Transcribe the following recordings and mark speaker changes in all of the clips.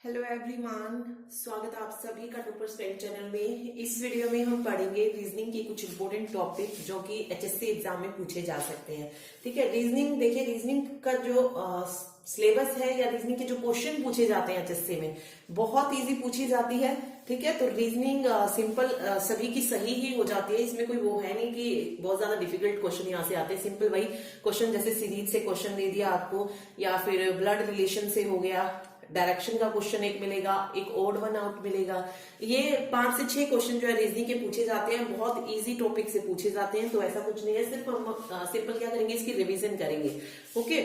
Speaker 1: Hello everyone, स्वागत है आप सभी का टॉपर स्पेल चैनल में। इस वीडियो में हम पढ़ेंगे रीजनिंग के कुछ इंपोर्टेंट टॉपिक जो कि एचएससी एग्जाम में पूछे जा सकते हैं। ठीक है, रीजनिंग देखिए, रीजनिंग का जो सिलेबस है या रीजनिंग के जो क्वेश्चन पूछे जाते हैं एचएससी में बहुत इजी पूछी जाती है। ठीक है, तो रीजनिंग सिंपल सभी की सही ही हो जाती है। इसमें कोई वो है नहीं कि बहुत ज्यादा डिफिकल्ट क्वेश्चन यहाँ से आते हैं। सिंपल वही क्वेश्चन, जैसे सीरीज से क्वेश्चन दे दिया आपको, या फिर ब्लड रिलेशन से हो गया, डायरेक्शन का क्वेश्चन एक मिलेगा, एक ओड वन आउट मिलेगा। ये 5 से 6 क्वेश्चन जो है रीजनिंग के पूछे जाते हैं, बहुत इजी टॉपिक से पूछे जाते हैं। तो ऐसा कुछ नहीं है, सिर्फ हम सिंपल क्या करेंगे, इसकी रिवीजन करेंगे। ओके,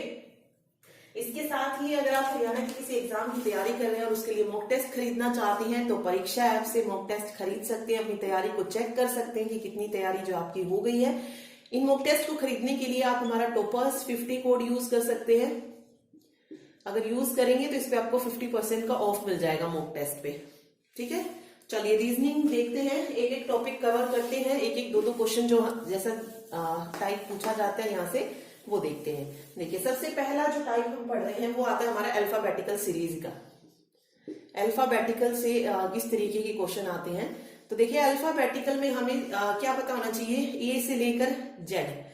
Speaker 1: इसके साथ ही अगर आप हरियाणा के किसी एग्जाम की तैयारी कर रहे हैं और उसके लिए मॉक टेस्ट खरीदना चाहते हैं तो परीक्षा ऐप से मॉक टेस्ट खरीद सकते हैं। अपनी तैयारी को चेक कर सकते हैं कि कितनी तैयारी जो आपकी हो गई है। इन मॉक टेस्ट को खरीदने के लिए आप हमारा टॉपर्स 50 कोड यूज कर सकते हैं। अगर यूज करेंगे तो इस पे आपको 50% का ऑफ मिल जाएगा मॉक टेस्ट पे। ठीक है, चलिए रीजनिंग देखते हैं, एक एक टॉपिक कवर करते हैं, एक एक दो क्वेश्चन जो जैसा टाइप पूछा जाता है यहाँ से वो देखते हैं। देखिए, सबसे पहला जो टाइप हम पढ़ रहे हैं वो आता है हमारा अल्फाबेटिकल सीरीज का। अल्फाबेटिकल से किस तरीके के क्वेश्चन आते हैं, तो देखिए अल्फाबेटिकल में हमें क्या पता होना चाहिए, ए से लेकर जेड।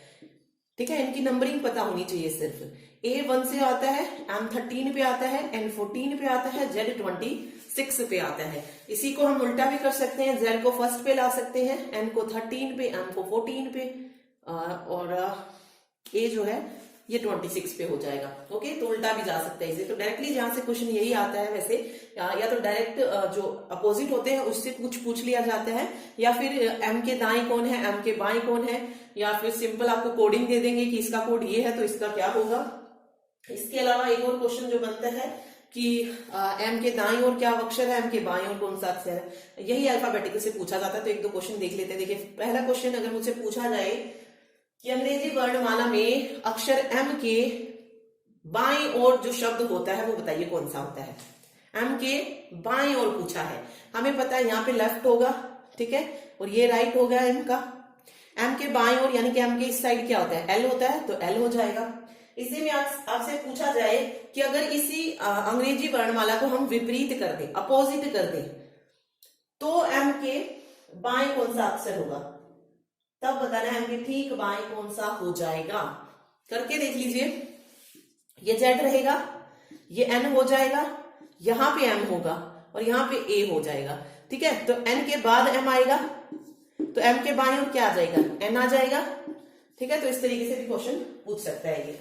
Speaker 1: ठीक है, इनकी नंबरिंग पता होनी चाहिए। सिर्फ A1 से आता है, M13 पे आता है, N14 पे आता है, Z26 पे आता है। इसी को हम उल्टा भी कर सकते हैं, Z को फर्स्ट पे ला सकते हैं, N को 13 पे, M को 14 पे, और A जो है ये 26 पे हो जाएगा। ओके, तो उल्टा भी जा सकता है इसे। तो डायरेक्टली जहां से क्वेश्चन यही आता है वैसे, या तो डायरेक्ट जो अपोजिट होते हैं उससे कुछ पूछ लिया जाता है, या फिर M के दाएं कौन है, M के बाएं कौन है, या फिर सिंपल आपको कोडिंग दे देंगे कि इसका कोड ये है तो इसका क्या होगा। इसके अलावा एक और क्वेश्चन जो बनता है कि M के दाईं ओर क्या अक्षर है, M के बाईं ओर कौन सा अक्षर है। यही अल्फाबेटिकल से पूछा जाता है। तो एक दो क्वेश्चन देख लेते हैं। देखिए, पहला क्वेश्चन अगर मुझसे पूछा जाए कि अंग्रेजी वर्णमाला में अक्षर M के बाईं ओर जो शब्द होता है वो बताइए कौन सा होता है। M के बाईं ओर पूछा है, हमें पता है यहाँ पे लेफ्ट होगा। ठीक है, और ये राइट हो गया M का। M के बाईं ओर यानी कि M के इस साइड क्या होता है, L होता है, तो L हो जाएगा। इसी में आपसे पूछा जाए कि अगर इसी अंग्रेजी वर्णमाला को हम विपरीत कर दें, अपोजिट कर दें, तो M के बाएं कौन सा अक्षर होगा, तब बताना है M के ठीक बाएं कौन सा हो जाएगा। करके देख लीजिए, ये Z रहेगा, ये N हो जाएगा, यहां पे M होगा और यहां पे A हो जाएगा। ठीक है, तो N के बाद M आएगा, तो M के बाएं ओर क्या आ जाएगा, N आ जाएगा। ठीक है, तो इस तरीके से भी क्वेश्चन पूछ सकता है ये।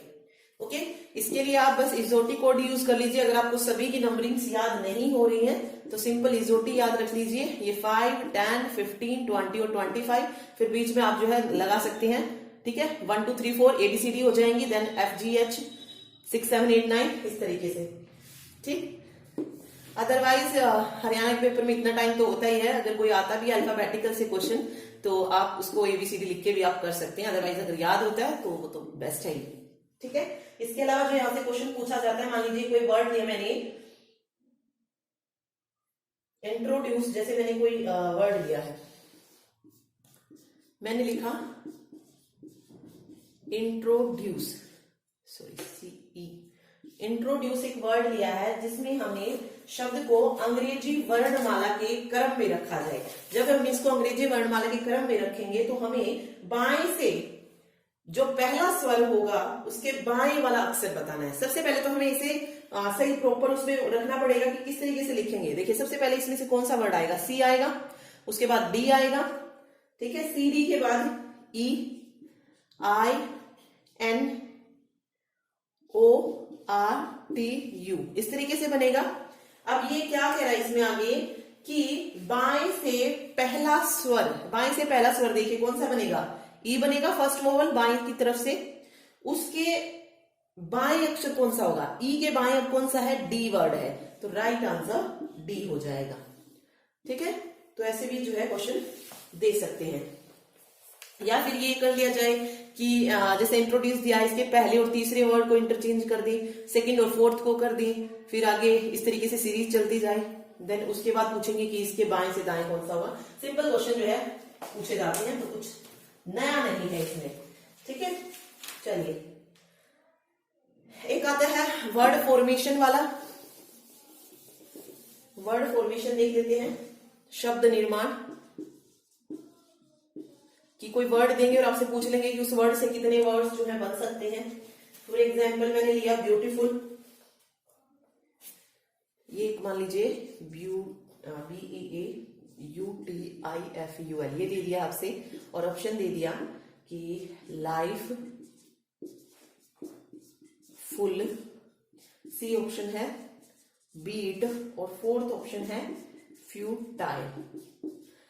Speaker 1: ओके, इसके लिए आप बस इजोटी कोड यूज कर लीजिए। अगर आपको सभी की नंबरिंग्स याद नहीं हो रही है तो सिंपल इजोटी याद रख लीजिए। ये 5, 10, 15, 20 और 25, फिर बीच में आप जो है लगा सकते हैं। ठीक है, 1 2 3 4 ABCD हो जाएंगी, देन FGH 6 7 8 9, इस तरीके से। ठीक, अदरवाइज हरियाणा के पेपर में इतना टाइम तो होता ही है। अगर कोई आता भी अल्फाबेटिकल से क्वेश्चन तो आप उसको ABCD लिख के भी आप कर सकते हैं। अदरवाइज अगर याद होता है तो वो तो बेस्ट है ही। ठीक है, इसके अलावा जो यहां से क्वेश्चन पूछा जाता है, मान लीजिए कोई वर्ड लिया मैंने, इंट्रोड्यूस, जैसे मैंने कोई वर्ड लिया है, मैंने लिखा इंट्रोड्यूस, सॉरी CE, इंट्रोड्यूस एक वर्ड लिया है जिसमें हमें शब्द को अंग्रेजी वर्णमाला के क्रम में रखा जाए। जब हम इसको अंग्रेजी वर्णमाला के क्रम में रखेंगे तो हमें बाएं से जो पहला स्वर होगा उसके बाएं वाला अक्षर बताना है। सबसे पहले तो हमें इसे सही प्रॉपर उसमें रखना पड़ेगा कि किस तरीके से लिखेंगे। देखिए, सबसे पहले इसमें से कौन सा वर्ड आएगा, C आएगा, उसके बाद D आएगा। ठीक है, CD के बाद E, I, N, O, R, T, U, इस तरीके से बनेगा। अब ये क्या कह रहा है इसमें आगे कि बाएं से पहला स्वर देखिए कौन सा बनेगा, E बनेगा, फर्स्ट वोवल बाएं की तरफ से। उसके बाएं अक्षर कौन सा होगा, E के बाएं अब कौन सा है, D वर्ड है, तो राइट आंसर D हो जाएगा। ठीक है, तो ऐसे भी जो है क्वेश्चन दे सकते हैं। या फिर ये कर लिया जाए कि जैसे इंट्रोड्यूस दिया, इसके पहले और तीसरे वर्ड को इंटरचेंज कर दी, सेकंड और फोर्थ को कर दी, फिर आगे इस तरीके से सीरीज चलती जाए। देन उसके बाद पूछेंगे कि इसके बाएं से दाएं कौन सा होगा। सिंपल क्वेश्चन जो है पूछे जाते हैं, तो कुछ नया नहीं है इसमें। ठीक है, चलिए एक आता है वर्ड फॉर्मेशन वाला। वर्ड फॉर्मेशन देख लेते हैं, शब्द निर्माण। कि कोई वर्ड देंगे और आपसे पूछ लेंगे कि उस वर्ड से कितने वर्ड्स जो है बन सकते हैं। फॉर एग्जाम्पल मैंने लिया ब्यूटीफुल, ये मान लीजिए BEAUTIFUL, ये दे दिया आपसे, और ऑप्शन दे दिया कि लाइफ फुल, सी ऑप्शन है बीट, और फोर्थ ऑप्शन है फ्यूटाइल।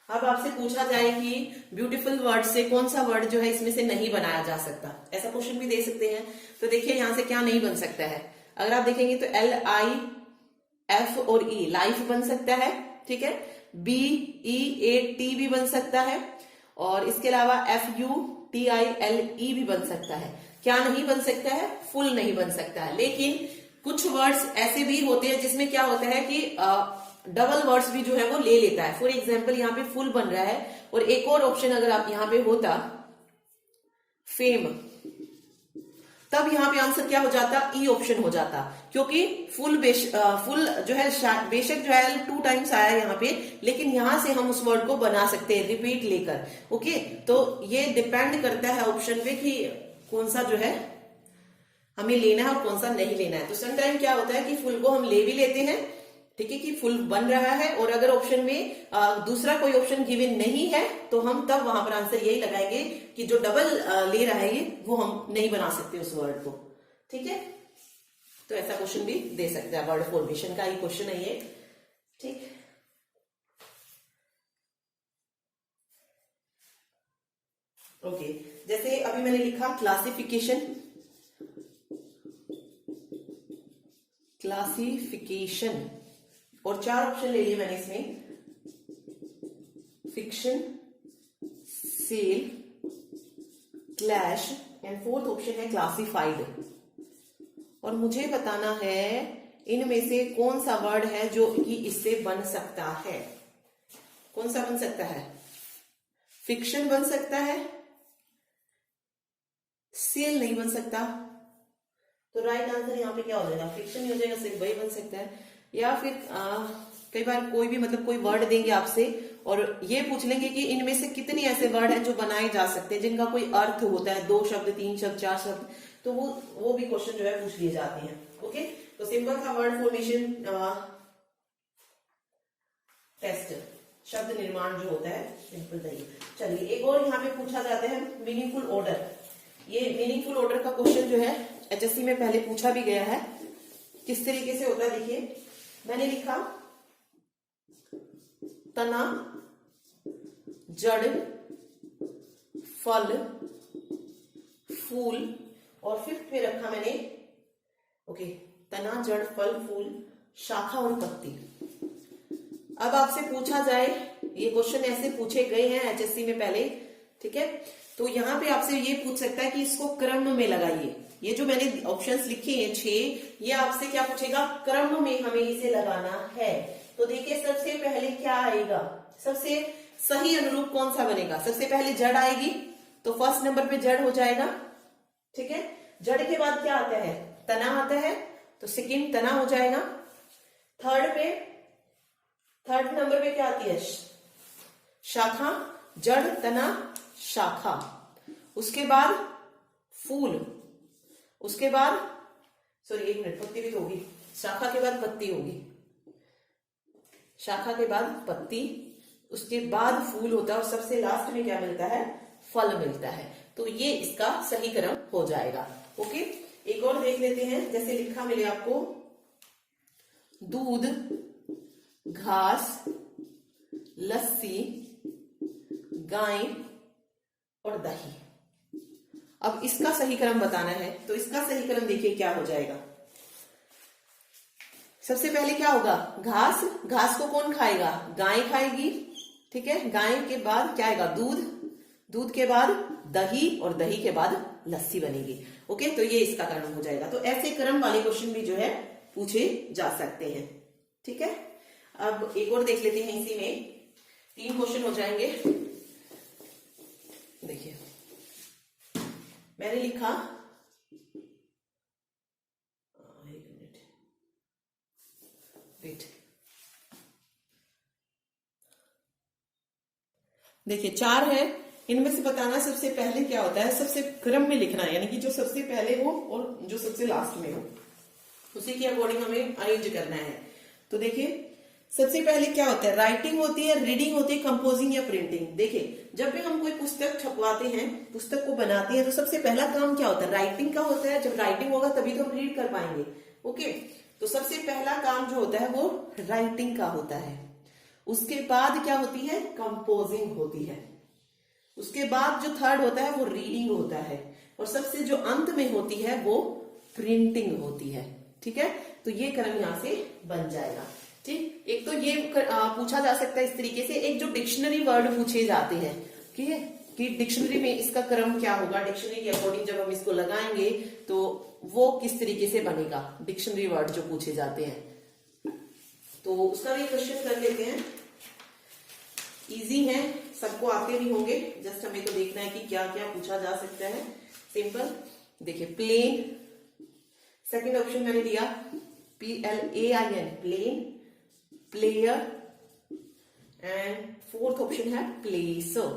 Speaker 1: अब आपसे पूछा जाए कि ब्यूटीफुल वर्ड से कौन सा वर्ड जो है इसमें से नहीं बनाया जा सकता, ऐसा क्वेश्चन भी दे सकते हैं। तो देखिए यहां से क्या नहीं बन सकता है। अगर आप देखेंगे तो LIF और E, लाइफ बन सकता है, ठीक है। BEAT भी बन सकता है, और इसके अलावा FUTILE भी बन सकता है। क्या नहीं बन सकता है? फुल नहीं बन सकता है। लेकिन कुछ वर्ड्स ऐसे भी होते हैं जिसमें क्या होता है कि डबल वर्ड्स भी जो है वो ले लेता है। फॉर एग्जाम्पल यहाँ पे फुल बन रहा है, और एक और ऑप्शन अगर आप यहाँ पे होता फेम, तब यहाँ पे आंसर क्या हो जाता? ई ऑप्शन हो जाता, क्योंकि फुल जो है बेशक जो है 2 टाइम्स आया यहाँ पे, लेकिन यहां से हम उस वर्ड को बना सकते हैं रिपीट लेकर। ओके, तो ये डिपेंड करता है ऑप्शन पे कि कौन सा जो है हमें लेना है और कौन सा नहीं लेना है। तो सम टाइम क्या होता है कि फुल को हम ले भी लेते हैं, ठीक है, कि फुल बन रहा है, और अगर ऑप्शन में दूसरा कोई ऑप्शन गिवन नहीं है तो हम तब वहां पर आंसर यही लगाएंगे कि जो डबल ले रहा है ये, वो हम नहीं बना सकते उस वर्ड को, ठीक है। तो ऐसा क्वेश्चन भी दे सकते हैं, वर्ड फॉर्मेशन का ही क्वेश्चन है ये, ठीक। ओके, जैसे अभी मैंने लिखा क्लासिफिकेशन, और 4 ऑप्शन ले लिए मैंने इसमें, fiction, cell, clash, and fourth option है क्लासिफाइड। और मुझे बताना है इनमें से कौन सा वर्ड है जो कि इससे बन सकता है। कौन सा बन सकता है? फिक्शन बन सकता है, सेल नहीं बन सकता, तो राइट आंसर यहाँ पे क्या हो जाएगा? फिक्शन ही हो जाएगा, सेल वही बन सकता है। या फिर कई बार कोई भी मतलब कोई वर्ड देंगे आपसे और ये पूछ लेंगे कि इनमें से कितने ऐसे वर्ड हैं जो बनाए जा सकते हैं जिनका कोई अर्थ होता है, 2 शब्द, 3 शब्द, 4 शब्द, तो वो भी क्वेश्चन जो है पूछ लिए जाते हैं। ओके, तो सिंपल था वर्ड फॉर्मेशन टेस्ट, शब्द निर्माण जो होता है सिंपल था ये। चलिए एक और यहाँ पे पूछा जाता है मीनिंगफुल ऑर्डर। ये मीनिंगफुल ऑर्डर का क्वेश्चन जो है HSC में पहले पूछा भी गया है, किस तरीके से होता है देखिए। मैंने लिखा तना, जड़, फल, फूल, और फिफ्थ पे रखा मैंने ओके तना, जड़, फल, फूल, शाखा और पत्ती। अब आपसे पूछा जाए, ये क्वेश्चन ऐसे पूछे गए हैं HSC में पहले, ठीक है, तो यहां पे आपसे ये पूछ सकता है कि इसको क्रम में लगाइए। ये जो मैंने ऑप्शंस लिखे हैं 6, ये आपसे क्या पूछेगा? क्रम में हमें इसे लगाना है। तो देखिए सबसे पहले क्या आएगा, सबसे सही अनुरूप कौन सा बनेगा? सबसे पहले जड़ आएगी, तो फर्स्ट नंबर पे जड़ हो जाएगा, ठीक है। जड़ के बाद क्या आता है? तना आता है, तो सेकंड तना हो जाएगा। थर्ड नंबर पे क्या आती है? शाखा, जड़, तना, शाखा। उसके बाद फूल, उसके बाद सॉरी एक मिनट, पत्ती भी तो होगी, शाखा के बाद पत्ती होगी, शाखा के बाद पत्ती, उसके बाद फूल होता है, और सबसे लास्ट में क्या मिलता है? फल मिलता है। तो ये इसका सही क्रम हो जाएगा। ओके, एक और देख लेते हैं, जैसे लिखा मिले आपको दूध, घास, लस्सी, गाय और दही। अब इसका सही क्रम बताना है, तो इसका सही क्रम देखिए क्या हो जाएगा। सबसे पहले क्या होगा? घास, घास को कौन खाएगा? गाय खाएगी, ठीक है। गाय के बाद क्या आएगा? दूध, दूध के बाद दही, और दही के बाद लस्सी बनेगी। ओके, तो ये इसका क्रम हो जाएगा। तो ऐसे क्रम वाले क्वेश्चन भी जो है पूछे जा सकते हैं, ठीक है। अब एक और देख लेते हैं, इसी में 3 क्वेश्चन हो जाएंगे। देखिए मैंने लिखा, एक मिनट वेट, देखिए 4 है, इनमें से बताना सबसे पहले क्या होता है, सबसे क्रम में लिखना है, यानी कि जो सबसे पहले हो और जो सबसे लास्ट में हो उसी के अकॉर्डिंग हमें अरेंज करना है। तो देखिए सबसे पहले क्या होता है, राइटिंग होती है, रीडिंग होती है, कंपोजिंग या प्रिंटिंग। देखिए जब भी हम कोई पुस्तक छपवाते हैं, पुस्तक को बनाते हैं, तो सबसे पहला काम क्या होता है, राइटिंग का होता है। जब राइटिंग होगा तभी तो हम रीड कर पाएंगे। ओके, तो सबसे पहला काम जो होता है वो राइटिंग का होता है। उसके बाद क्या होती है, कंपोजिंग होती है। उसके बाद जो थर्ड होता है वो रीडिंग होता है, और सबसे जो अंत में होती है वो प्रिंटिंग होती है। ठीक है, तो ये क्रम यहां से बन जाएगा। ठीक, एक तो ये पूछा जा सकता है इस तरीके से, एक जो डिक्शनरी वर्ड पूछे जाते हैं, ठीक है, कि डिक्शनरी में इसका क्रम क्या होगा, डिक्शनरी के अकॉर्डिंग जब हम इसको लगाएंगे तो वो किस तरीके से बनेगा, डिक्शनरी वर्ड जो पूछे जाते हैं। तो उसका भी क्वेश्चन कर लेते हैं। इजी है, सबको आते भी होंगे, जस्ट हमें तो देखना है कि क्या क्या पूछा जा सकता है। सिंपल, देखिए प्लेन, सेकंड ऑप्शन मैंने दिया PLAIN, plain, player, and fourth option है प्लेसर।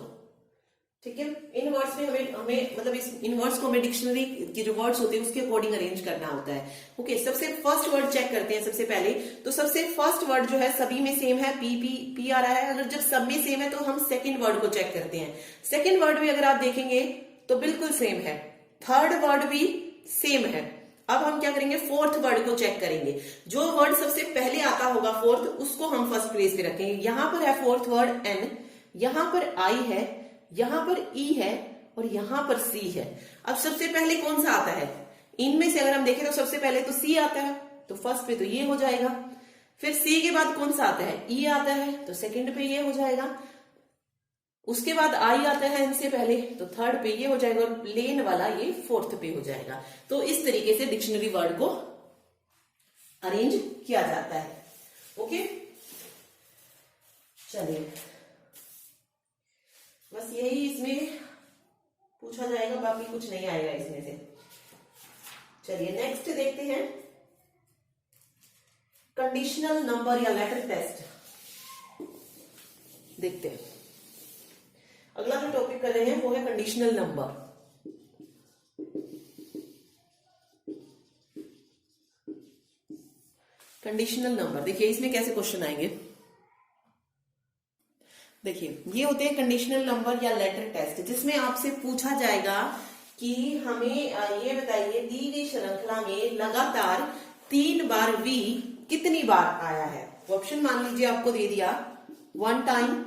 Speaker 1: ठीक है, इन वर्ड्स में हमें मतलब इस इन वर्ड्स को हमें डिक्शनरी के जो वर्ड्स होते हैं उसके अकॉर्डिंग अरेंज करना होता है। ओके, सबसे फर्स्ट वर्ड चेक करते हैं सबसे पहले। तो सबसे फर्स्ट वर्ड जो है सभी में सेम है, पी आ रहा है। अगर जब सब में सेम है तो हम सेकंड वर्ड को चेक करते हैं। सेकंड वर्ड भी अगर आप देखेंगे तो बिल्कुल सेम है, थर्ड वर्ड भी सेम है। अब हम क्या करेंगे, फोर्थ वर्ड को चेक करेंगे। जो वर्ड सबसे पहले आता होगा फोर्थ, उसको हम फर्स्ट प्लेस पे रखेंगे। यहां पर है फोर्थ वर्ड एन, यहां पर आई है, यहां पर ई है, और यहां पर सी है। अब सबसे पहले कौन सा आता है, इनमें से अगर हम देखें तो सबसे पहले तो सी आता है, तो फर्स्ट पे तो ये हो जाएगा। फिर सी के बाद कौन सा आता है, ई आता है, तो सेकंड पे ये हो जाएगा। उसके बाद आई आता है इनसे पहले, तो थर्ड पे ये हो जाएगा, और प्लेन वाला ये फोर्थ पे हो जाएगा। तो इस तरीके से डिक्शनरी वर्ड को अरेंज किया जाता है। ओके, चलिए बस यही इसमें पूछा जाएगा, बाकी कुछ नहीं आएगा इसमें से। चलिए नेक्स्ट देखते हैं, कंडीशनल नंबर या लेटर टेस्ट देखते हैं। अगला जो टॉपिक कर रहे हैं वो है कंडीशनल नंबर। कंडीशनल नंबर देखिए इसमें कैसे क्वेश्चन आएंगे। देखिए ये होते हैं कंडीशनल नंबर या लेटर टेस्ट, जिसमें आपसे पूछा जाएगा कि हमें ये बताइए दी गई श्रृंखला में लगातार 3 बार वी कितनी बार आया है। ऑप्शन मान लीजिए आपको दे दिया 1 टाइम,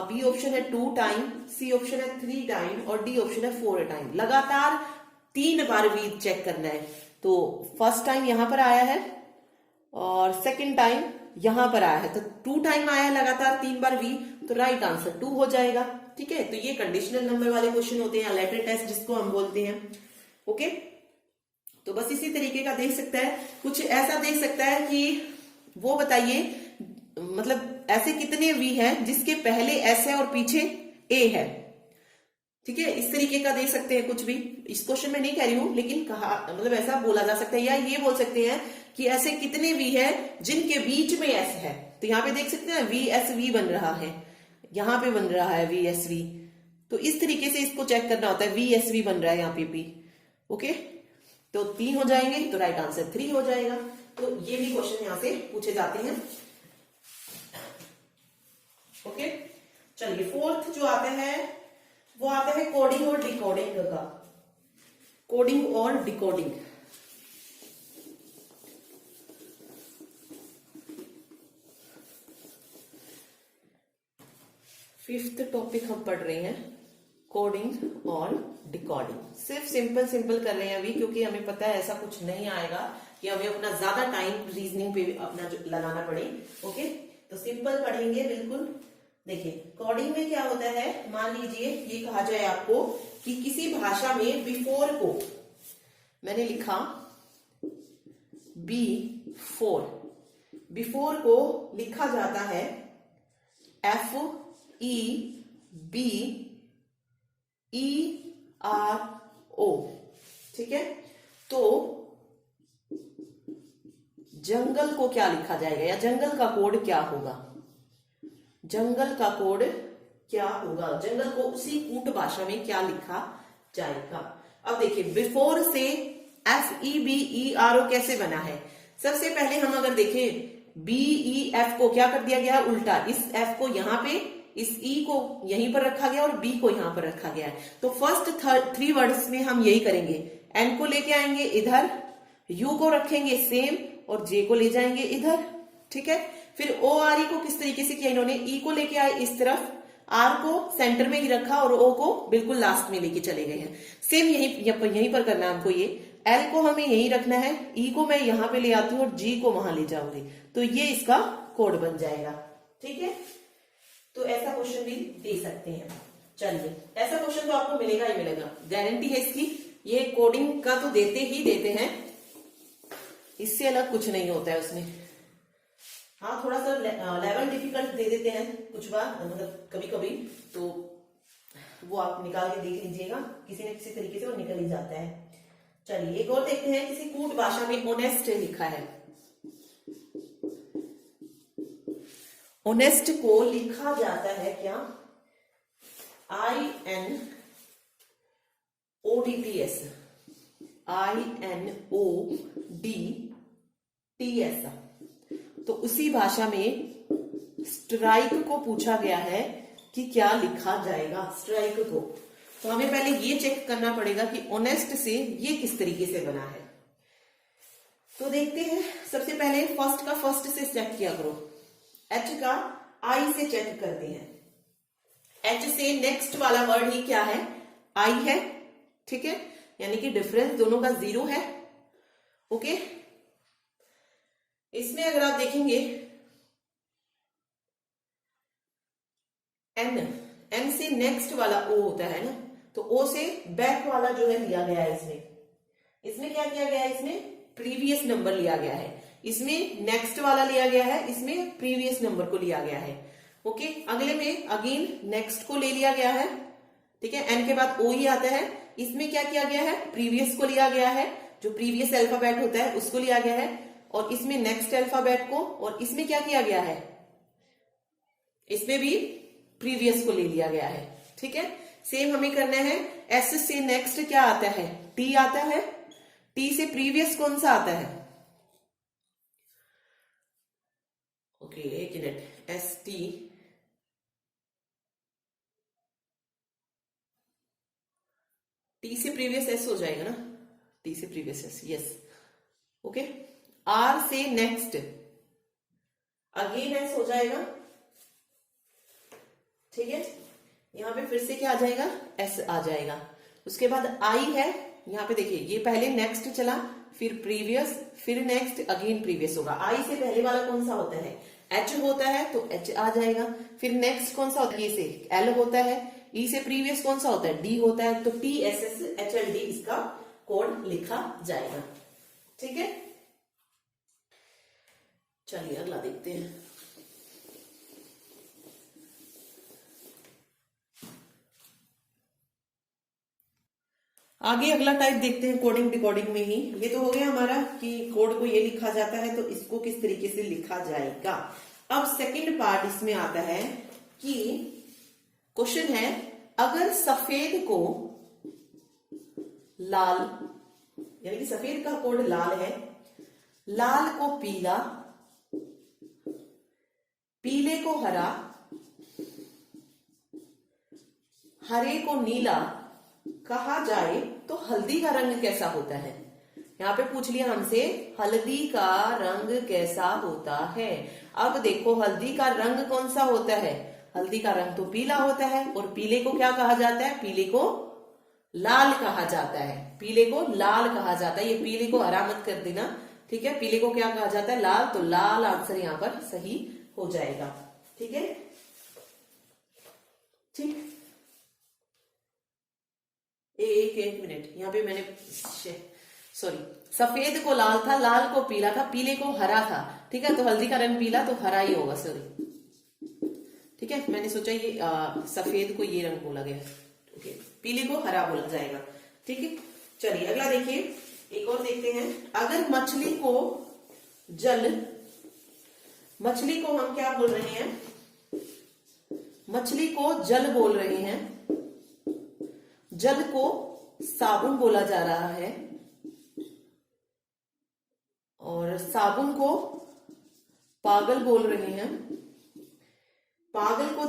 Speaker 1: बी ऑप्शन है 2 टाइम, सी ऑप्शन है 3 टाइम, और डी ऑप्शन है 4 टाइम। लगातार 3 बार वी चेक करना है। तो फर्स्ट टाइम यहां पर आया है और सेकंड टाइम यहां पर आया है, तो 2 टाइम आया है लगातार 3 बार वी, तो राइट आंसर 2 हो जाएगा। ठीक है, तो ये कंडीशनल नंबर वाले क्वेश्चन होते हैं, लेटर टेस्ट जिसको हम बोलते हैं। ओके, तो बस इसी तरीके का देख सकता है, कुछ ऐसा देख सकता है कि वो बताइए मतलब ऐसे कितने वी है जिसके पहले एस है और पीछे ए है। ठीक है, इस तरीके का देख सकते हैं कुछ भी। इस क्वेश्चन में नहीं कह रही हूं, लेकिन कहा मतलब ऐसा बोला जा सकता है, या ये बोल सकते हैं कि ऐसे कितने वी है जिनके बीच में एस है। तो यहाँ पे देख सकते हैं वी एस वी बन रहा है, यहाँ पे बन रहा है वी एस वी। तो इस तरीके से इसको चेक करना होता है, वी एस वी बन रहा है यहाँ पे पी। ओके, तो 3 हो जाएंगे, तो राइट आंसर 3 हो जाएगा। तो ये भी क्वेश्चन यहाँ से पूछे जाते हैं। ओके, चलिए फोर्थ जो आता है वो आता है कोडिंग और डिकोडिंग का। कोडिंग और डिकोडिंग, फिफ्थ टॉपिक हम पढ़ रहे हैं, कोडिंग और डिकोडिंग। सिर्फ सिंपल कर रहे हैं अभी, क्योंकि हमें पता है ऐसा कुछ नहीं आएगा कि हमें अपना ज्यादा टाइम रीजनिंग पे अपना लगाना पड़े। ओके, तो सिंपल पढ़ेंगे बिल्कुल। देखिए कोडिंग में क्या होता है, मान लीजिए ये कहा जाए आपको कि किसी भाषा में बिफोर को मैंने लिखा B4, बिफोर को लिखा जाता है FEBERO। ठीक है, तो जंगल को क्या लिखा जाएगा, या जंगल का कोड क्या होगा, जंगल का कोड क्या होगा, जंगल को उसी कूट भाषा में क्या लिखा जाएगा। अब देखिए बिफोर से FEBERO कैसे बना है। सबसे पहले हम अगर देखें BEF को क्या कर दिया गया है उल्टा, इस F को यहाँ पे, इस E को यहीं पर रखा गया और B को यहाँ पर रखा गया है। तो फर्स्ट 3 वर्ड्स में हम यही करेंगे, N को लेके आएंगे इधर, U को रखेंगे सेम और J को ले जाएंगे इधर, ठीक है। फिर ORE को किस तरीके से किया इन्होंने, E को लेके आए इस तरफ, R को सेंटर में ही रखा और O को बिल्कुल लास्ट में लेके चले गए हैं। सेम यहीं पर करना है हमको। ये L को हमें यहीं रखना है, E को मैं यहां पे ले आती हूँ और G को वहां ले जाऊंगी, तो ये इसका कोड बन जाएगा, ठीक है। तो ऐसा क्वेश्चन भी दे सकते हैं। चलिए ऐसा क्वेश्चन तो आपको मिलेगा ही मिलेगा, गारंटी है इसकी। ये कोडिंग का तो देते ही देते हैं, इससे अलग कुछ नहीं होता है उसमें। हाँ थोड़ा सा लेवल डिफिकल्ट दे देते हैं कुछ बार, मतलब कभी कभी, तो वो आप निकाल के देख लीजिएगा, किसी न किसी तरीके से वो निकल ही जाता है। चलिए एक और देखते हैं, किसी कूट भाषा में ऑनेस्ट लिखा है। ऑनेस्ट को लिखा जाता है क्या, INODTS, INODTS। तो उसी भाषा में स्ट्राइक को पूछा गया है कि क्या लिखा जाएगा स्ट्राइक को। तो हमें पहले ये चेक करना पड़ेगा कि ऑनेस्ट से ये किस तरीके से बना है। तो देखते हैं, सबसे पहले फर्स्ट का फर्स्ट से चेक किया करो, H का I से चेक करते हैं। H से नेक्स्ट वाला वर्ड ही क्या है, I है, ठीक है, यानी कि डिफरेंस दोनों का 0 है, ओके। इसमें अगर आप देखेंगे N से नेक्स्ट वाला O होता है ना, तो O से बैक वाला जो है लिया गया है। इसमें क्या किया गया है, इसमें प्रीवियस नंबर लिया गया है, इसमें नेक्स्ट वाला लिया गया है, इसमें प्रीवियस नंबर को लिया गया है, ओके। अगले में अगेन नेक्स्ट को ले लिया गया है, ठीक है, N के बाद O ही आता है। इसमें क्या किया गया है, प्रीवियस को लिया गया है, जो प्रीवियस अल्फाबेट होता है उसको लिया गया है, और इसमें नेक्स्ट अल्फाबेट को, और इसमें क्या किया गया है, इसमें भी प्रीवियस को ले लिया गया है, ठीक है। सेम हमें करना है, S से नेक्स्ट क्या आता है, T आता है, T से प्रीवियस कौन सा आता है, ओके एक मिनट, ST, T से प्रीवियस S हो जाएगा ना, T से previous S, yes, okay. R से नेक्स्ट अगेन S हो जाएगा, ठीक है। यहां पे फिर से क्या आ जाएगा, S आ जाएगा। उसके बाद I है, यहां पे देखिए ये पहले नेक्स्ट चला, फिर प्रीवियस, फिर नेक्स्ट, अगेन प्रीवियस होगा। I से पहले वाला कौन सा होता है, H होता है, तो H आ जाएगा। फिर नेक्स्ट कौन सा होता है, E से L होता है, E से प्रीवियस कौन सा होता है, D होता है, तो TSSHLD इसका कोड लिखा जाएगा, ठीक है। चलिए अगला देखते हैं। आगे अगला टाइप देखते हैं कोडिंग डिकोडिंग में ही। ये तो हो गया हमारा कि कोड को ये लिखा जाता है, तो इसको किस तरीके से लिखा जाएगा। अब सेकंड पार्ट इसमें आता है कि क्वेश्चन है, अगर सफेद को लाल, यानी कि सफेद का कोड लाल है, लाल को पीला, पीले को हरा, हरे को नीला कहा जाए तो हल्दी का रंग कैसा होता है। यहाँ पे पूछ लिया हमसे हल्दी का रंग कैसा होता है। अब देखो हल्दी का रंग कौन सा होता है, हल्दी का रंग तो पीला होता है, और पीले को क्या कहा जाता है, पीले को लाल कहा जाता है, पीले को लाल कहा जाता है। ये पीले को हरा मत कर देना, ठीक है। पीले को क्या कहा जाता है, लाल, तो लाल आंसर यहाँ पर सही हो जाएगा, ठीक है। ठीक, एक मिनट, यहाँ पे मैंने सॉरी, सफेद को लाल था, लाल को पीला था, पीले को हरा था, ठीक है। तो हल्दी का रंग पीला, तो हरा ही होगा, सॉरी, ठीक है। मैंने सोचा ये सफेद को ये रंग बोला गया, ओके, पीले को हरा बोला जाएगा, ठीक है। चलिए अगला देखिए, एक और देखते हैं। अगर मछली को जल, मछली को हम क्या बोल रहे हैं, मछली को जल बोल रहे हैं, जल को साबुन बोला जा रहा है, और साबुन को पागल बोल रहे हैं, पागल को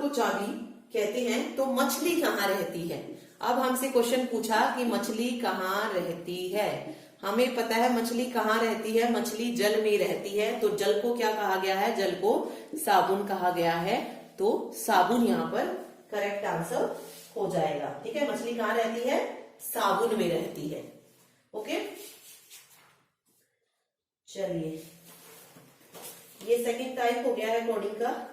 Speaker 1: चाबी कहते हैं। तो मछली कहाँ रहती है? अब हमसे क्वेश्चन पूछा कि मछली कहाँ रहती है। हमें पता है मछली कहाँ रहती है, मछली जल में रहती है। तो जल को क्या कहा गया है? जल को साबुन कहा गया है। तो साबुन यहां पर करेक्ट आंसर हो जाएगा। ठीक है, मछली कहाँ रहती है? साबुन में रहती है। ओके, चलिए ये सेकंड टाइप हो गया है कोडिंग का।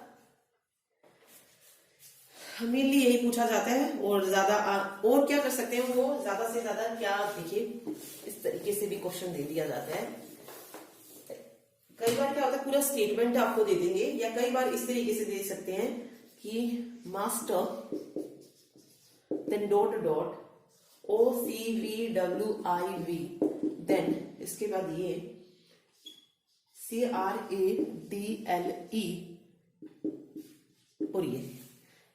Speaker 1: मेनली यही पूछा जाता है, और ज्यादा और क्या कर सकते हैं, वो ज्यादा से ज्यादा क्या, देखिए इस तरीके से भी क्वेश्चन दे दिया जाता है। कई बार क्या होता है, पूरा स्टेटमेंट आपको दे देंगे, या कई बार इस तरीके से दे सकते हैं कि master then dot dot OCVWIV, then इसके बाद ये CRADLE, और ये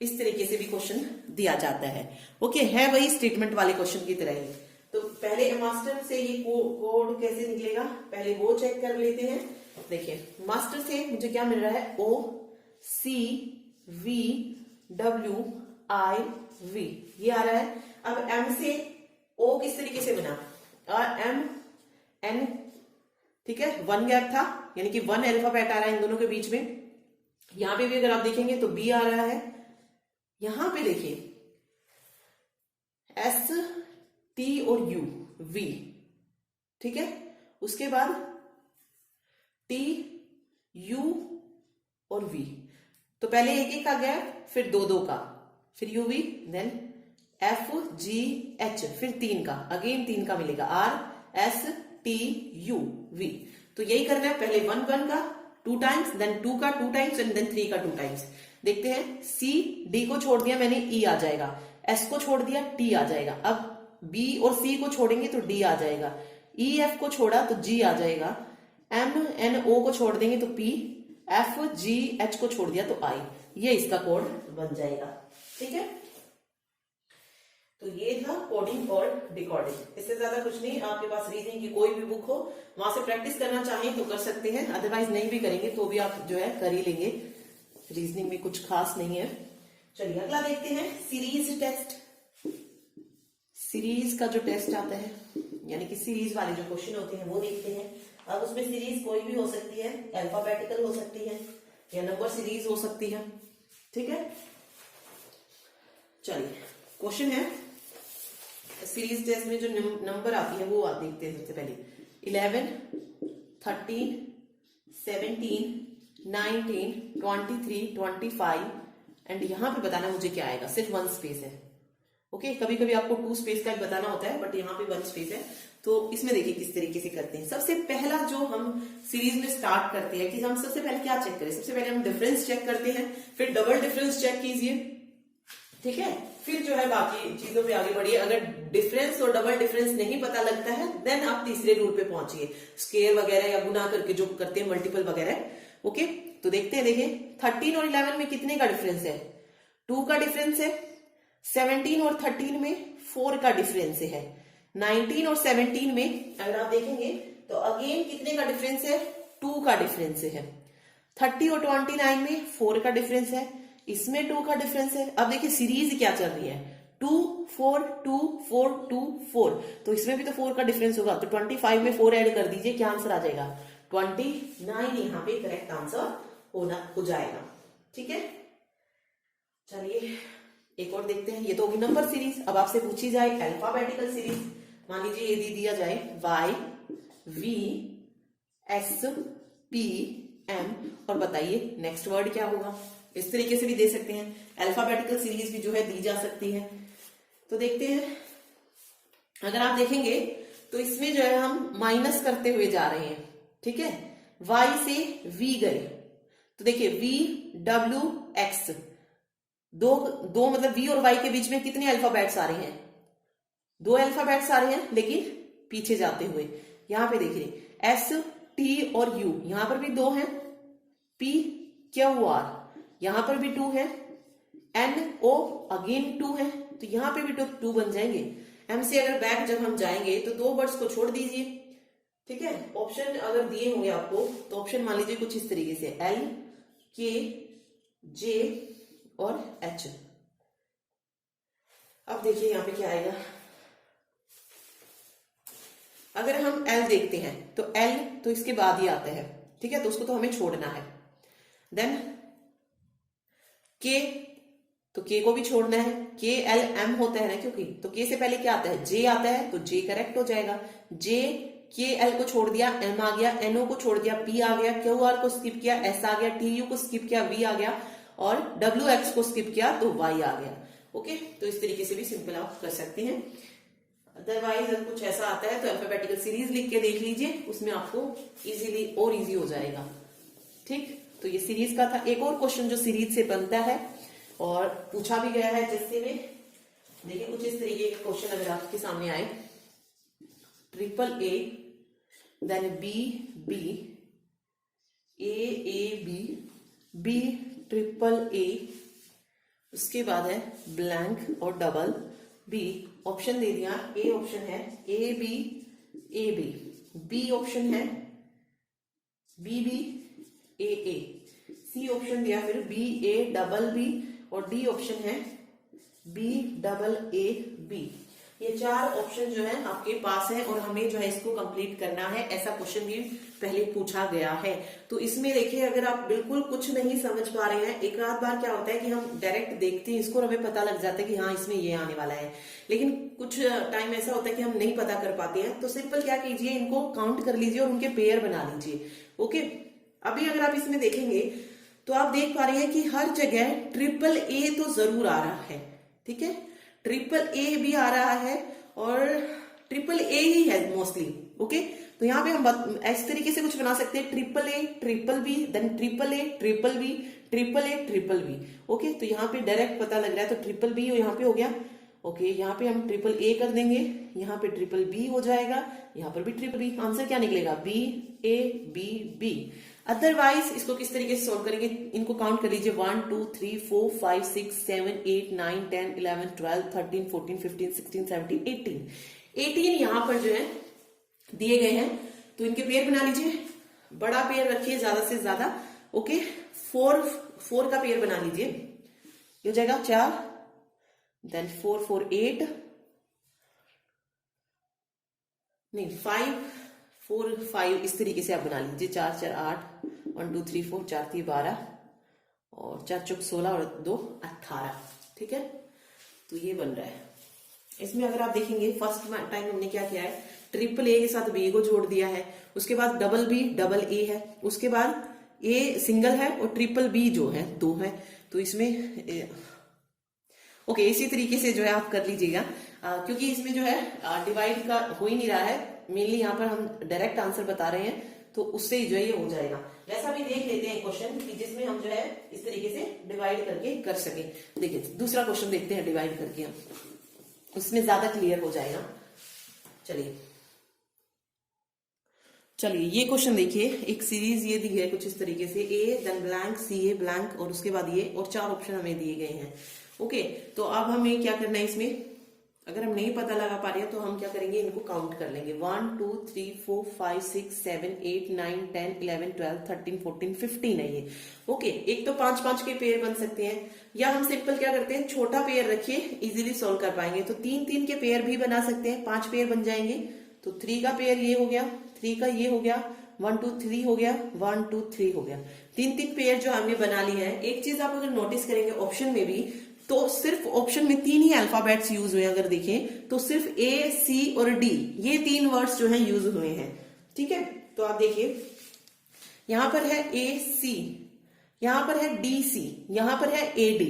Speaker 1: इस तरीके से भी क्वेश्चन दिया जाता है। ओके, है वही स्टेटमेंट वाले क्वेश्चन की तरह ही। तो पहले मास्टर से ये कोड कैसे निकलेगा, पहले वो चेक कर लेते हैं। देखिए, मास्टर से मुझे क्या मिल रहा है? OCVWIV, ये आ रहा है। अब M से O किस तरीके से बना? MN, ठीक है, 1 गैप था, यानी कि 1 अल्फाबेट आ रहा है इन दोनों के बीच में। यहां पे भी अगर आप देखेंगे तो B आ रहा है। यहां पे देखिए S, T और U, V, ठीक है। उसके बाद T, U और V। तो पहले एक एक का गैप, फिर दो दो का, फिर UV, then F, G, H, फिर 3 का, अगेन 3 का मिलेगा, R, S, T, U, V। तो यही करना है, पहले 1 1 का 2 टाइम्स, देन 2 का 2 टाइम्स, एंड देन 3 का 2 टाइम्स। देखते हैं, C, D को छोड़ दिया मैंने, E आ जाएगा, S को छोड़ दिया, T आ जाएगा। अब B और C को छोड़ेंगे तो D आ जाएगा, E, F को छोड़ा तो G आ जाएगा, M, N, O को छोड़ देंगे तो P, F, G, H को छोड़ दिया तो I। ये इसका कोड बन जाएगा। ठीक है, तो ये था कोडिंग और डिकोडिंग। इससे ज्यादा कुछ नहीं। आपके पास रीजनिंग की कोई भी बुक हो, वहां से प्रैक्टिस करना चाहें तो कर सकते हैं, अदरवाइज नहीं भी करेंगे तो भी आप जो है कर ही लेंगे। रीजनिंग में कुछ खास नहीं है। चलिए अगला देखते हैं, सीरीज टेस्ट। सीरीज का जो टेस्ट आता है, यानी कि सीरीज वाले जो क्वेश्चन होते हैं वो देखते हैं। अब उसमें सीरीज कोई भी हो सकती है, अल्फाबेटिकल हो सकती है या नंबर सीरीज हो सकती है। ठीक है, चलिए क्वेश्चन है, सीरीज टेस्ट में जो नंबर आती है वो आप देखते हैं। सबसे पहले 11, 13, 17, 19, 23, 25, एंड यहां पे बताना मुझे क्या आएगा। सिर्फ 1 स्पेस है। ओके, कभी कभी आपको 2 स्पेस का बताना होता है, बट यहाँ पे 1 स्पेस है। तो इसमें देखिए किस तरीके से करते हैं। सबसे पहला जो हम सीरीज में स्टार्ट करते हैं कि हम सबसे पहले क्या चेक करें, सबसे पहले हम डिफरेंस चेक करते हैं, फिर डबल डिफरेंस चेक कीजिए। ठीक है, फिर जो है बाकी चीजों पे आगे बढ़िए। अगर डिफरेंस और डबल डिफरेंस नहीं पता लगता है, देन आप तीसरे रूल पे पहुंचिए, स्केयर वगैरह या गुना करके जो करते हैं, मल्टीपल वगैरह। ओके, तो देखते हैं। देखिए 13 और 11 में कितने का डिफरेंस है? 2 का डिफरेंस है। 17 और 13 में 4 का डिफरेंस है। 19 और 17 में अगर आप देखेंगे तो अगेन कितने का डिफरेंस है? 2 का डिफरेंस है। 30 और 29 में 4 का डिफरेंस है, इसमें 2 का डिफरेंस है। अब देखिए सीरीज क्या चल रही है, 2 4 2 4 2 4, तो इसमें भी तो 4 का डिफरेंस होगा। तो 25 में 4 ऐड कर दीजिए, क्या आंसर आ जाएगा? 29 यहाँ पे करेक्ट आंसर हो जाएगा। ठीक है, चलिए एक और देखते हैं। ये तो होगी नंबर सीरीज। अब आपसे पूछी जाए अल्फाबेटिकल सीरीज, मान लीजिए ये दे दिया जाए Y, V, S, P, M, और बताइए नेक्स्ट वर्ड क्या होगा। इस तरीके से भी दे सकते हैं। अल्फाबेटिकल सीरीज भी जो है दी जा सकती है। तो देखते हैं, अगर आप देखेंगे तो इसमें जो है हम माइनस करते हुए जा रहे हैं। ठीक है, Y से V गए, तो देखिए V, W, X, दो मतलब V और Y के बीच में कितने अल्फाबेट्स आ रहे हैं? 2 अल्फाबेट्स आ रहे हैं, लेकिन पीछे जाते हुए। यहां पे देखिए S, T और U, यहां पर भी 2 हैं, P P Q R, यहां पर भी 2 है, N O अगेन 2 है, तो यहां पे भी 2 बन जाएंगे। M से अगर बैक जब हम जाएंगे तो 2 वर्ड्स को छोड़ दीजिए, ठीक है। ऑप्शन अगर दिए होंगे आपको तो ऑप्शन मान लीजिए कुछ इस तरीके से L K J और H। अब देखिए यहां पे क्या आएगा। अगर हम L देखते हैं तो L तो इसके बाद ही आता है, ठीक है, तो उसको तो हमें छोड़ना है। देन K, तो K को भी छोड़ना है, K L M होता है ना, क्योंकि तो K से पहले क्या आता है, J आता है, तो J करेक्ट हो जाएगा। J K L को छोड़ दिया, M आ गया, NO को छोड़ दिया, P आ गया, Q R को स्किप किया, S आ गया, TU को स्किप किया, V आ गया, और WX को स्किप किया तो Y आ गया। ओके, तो इस तरीके से भी सिंपल आप कर सकते हैं। अदरवाइज अगर कुछ ऐसा आता है तो अल्फाबेटिकल सीरीज लिख के देख लीजिए, उसमें आपको इजीली और इजी हो जाएगा। ठीक, तो ये सीरीज का था। एक और क्वेश्चन जो सीरीज से बनता है और पूछा भी गया है जैसे में, देखिए कुछ इस तरीके के क्वेश्चन अगर आपके सामने आए, triple A, then B B, A B, B triple A, उसके बाद है ब्लैंक और डबल बी। ऑप्शन दे दिया, ए ऑप्शन है ए बी, बी ऑप्शन है बी ए, सी ऑप्शन दिया फिर बी ए डबल बी, और डी ऑप्शन है बी डबल ए बी। ये 4 ऑप्शन जो है आपके पास है और हमें जो है इसको कंप्लीट करना है। ऐसा क्वेश्चन भी पहले पूछा गया है। तो इसमें देखिए अगर आप बिल्कुल कुछ नहीं समझ पा रहे हैं, एक आध बार क्या होता है कि हम डायरेक्ट देखते हैं इसको और हमें पता लग जाता है कि हाँ इसमें ये आने वाला है, लेकिन कुछ टाइम ऐसा होता है कि हम नहीं पता कर पाते हैं। तो सिंपल क्या कीजिए, इनको काउंट कर लीजिए और उनके पेयर बना लीजिए। ओके, अभी अगर आप इसमें देखेंगे तो आप देख पा रहे हैं कि हर जगह ट्रिपल ए तो जरूर आ रहा है, ठीक है, ट्रिपल ए भी आ रहा है और ट्रिपल ए ही है मोस्टली। ओके, तो यहाँ पे हम इस तरीके से कुछ बना सकते हैं, triple A triple B, then triple A triple B, triple A triple B. Okay, तो यहाँ पे डायरेक्ट पता लग रहा है, तो ट्रिपल बी यहाँ पे हो गया। ओके, यहाँ पे हम ट्रिपल ए कर देंगे, यहाँ पे ट्रिपल बी हो जाएगा, यहाँ पर भी ट्रिपल बी। आंसर क्या निकलेगा, B A B B. Otherwise इसको किस तरीके से सोल्व करेंगे, इनको काउंट कर लीजिए, 1 2 3 4 5 6 7 8 9 10 11 12 13 14 15 16 17 18 यहाँ पर जो है दिए गए हैं, तो इनके पेयर बना लीजिए। बड़ा पेयर रखिए ज्यादा से ज्यादा। ओके, 4 का पेयर बना लीजिए, ये हो जाएगा 4, देन 4 4 8, नहीं 5 4 5, इस तरीके से आप बना लीजिए। 4 4 8, 1 2 3 4, 4 3 12, और 4 चौक 16 और 2 18। ठीक है, तो ये बन रहा है। इसमें अगर आप देखेंगे फर्स्ट टाइम हमने क्या किया है, ट्रिपल ए के साथ बी को जोड़ दिया है, उसके बाद डबल बी डबल ए है, उसके बाद ए सिंगल है और ट्रिपल बी जो है 2 है। तो इसमें ओके, इसी तरीके से जो है आप कर लीजिएगा, क्योंकि इसमें जो है डिवाइड का हो ही नहीं रहा है, मेनली यहाँ पर हम डायरेक्ट आंसर बता रहे हैं, तो उससे ही जो है ये हो जाएगा। वैसा भी देख लेते हैं क्वेश्चन कि जिसमें हम जो है इस तरीके से डिवाइड करके कर सके। देखिए दूसरा क्वेश्चन देखते हैं डिवाइड करके, हम उसमें ज्यादा क्लियर हो जाएगा। चलिए ये क्वेश्चन देखिए, एक सीरीज ये दी है कुछ इस तरीके से, A then blank, C a blank, और उसके बाद ये, और 4 ऑप्शन हमें दिए गए हैं। ओके, तो अब हमें क्या करना है, इसमें अगर हम नहीं पता लगा पा रहे हैं तो हम क्या करेंगे, इनको काउंट कर लेंगे। 1 2 3 4 5 6 7 8 9 10 11 12 13 14 15 है ये। ओके, एक तो 5-5 के पेयर बन सकते हैं, या हम सिंपल क्या करते हैं, छोटा पेयर रखिए, इजीली सॉल्व कर पाएंगे। तो 3-3 के पेयर भी बना सकते हैं, 5 पेयर बन जाएंगे। तो 3 का पेयर ये हो गया, 3 का ये हो गया, 1 2 3 हो गया, 1 2 3 हो गया। 3-3 पेयर जो हमने बना ली है। एक चीज आप अगर नोटिस करेंगे ऑप्शन में भी, तो सिर्फ ऑप्शन में 3 ही अल्फाबेट्स यूज हुए। अगर देखें तो सिर्फ ए सी और डी, ये 3 वर्ड्स जो हैं यूज हुए हैं। ठीक है, तो आप देखिए यहां पर है ए सी, यहां पर है डी सी, यहां पर है ए डी,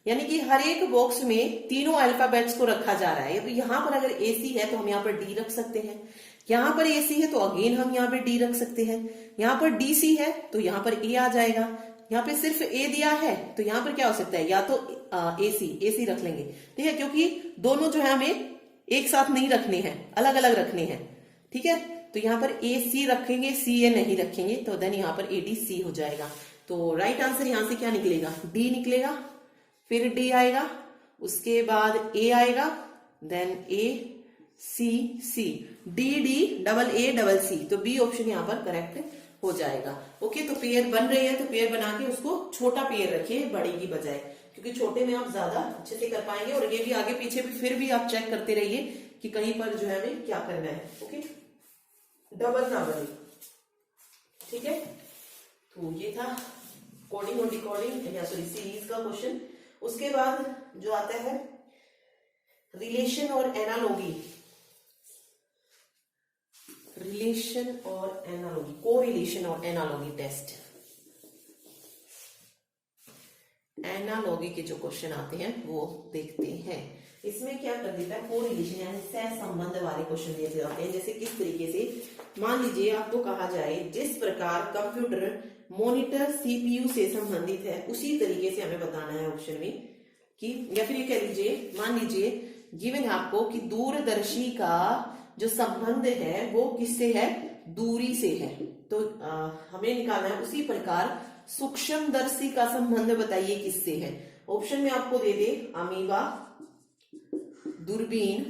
Speaker 1: यानी कि हर एक बॉक्स में तीनों अल्फाबेट्स को रखा जा रहा है। तो यहां पर अगर ए सी है तो हम यहाँ पर डी रख सकते हैं, यहां पर ए सी है तो अगेन हम यहाँ पर डी रख सकते हैं, यहां पर डी सी है तो यहां पर ए आ जाएगा, यहाँ पे सिर्फ ए दिया है तो यहाँ पर क्या हो सकता है, या तो एसी रख लेंगे। ठीक है, क्योंकि दोनों जो है हमें एक साथ नहीं रखने हैं, अलग अलग रखने हैं। ठीक है, तो यहाँ पर ए सी रखेंगे, सी ए नहीं रखेंगे, तो देन यहाँ पर ए डी सी हो जाएगा। तो तो राइट आंसर यहां से क्या निकलेगा, डी निकलेगा, फिर डी आएगा, उसके बाद ए आएगा, then A C C, D D double A double C, तो बी ऑप्शन यहां पर करेक्ट हो जाएगा। ओके, तो पेयर बन रही है तो पेयर बना के उसको छोटा पेयर रखिए बड़े की बजाय, क्योंकि छोटे में आप ज्यादा अच्छे से कर पाएंगे, और ये भी आगे पीछे भी फिर भी आप चेक करते रहिए कि कहीं पर जो है हमें क्या करना है। ओके, डबल ना बने, ठीक है। तो ये था कोडिंग और डिकोडिंग या सॉरी सीरीज का क्वेश्चन। उसके बाद जो आता है रिलेशन और एनालॉगी, रिलेशन और एनालॉगी, कोरिलेशन और एनालॉगी टेस्ट। एनालॉगी के जो क्वेश्चन आते हैं वो देखते हैं। इसमें क्या कर देता है, कोरिलेशन यानी सहसंबंध वाले क्वेश्चन दिए जाते हैं। जैसे किस तरीके से, मान लीजिए आपको कहा जाए जिस प्रकार कंप्यूटर मॉनिटर सीपीयू से संबंधित है, उसी तरीके से हमें बताना है ऑप्शन में कि, या फिर ये कह लीजिए, मान लीजिए गिवन है आपको कि दूरदर्शी का जो संबंध है वो किससे है, दूरी से है, तो हमें निकालना है। उसी प्रकार सूक्ष्मदर्शी का संबंध बताइए किससे है। ऑप्शन में आपको दे दे अमीबा, दूरबीन,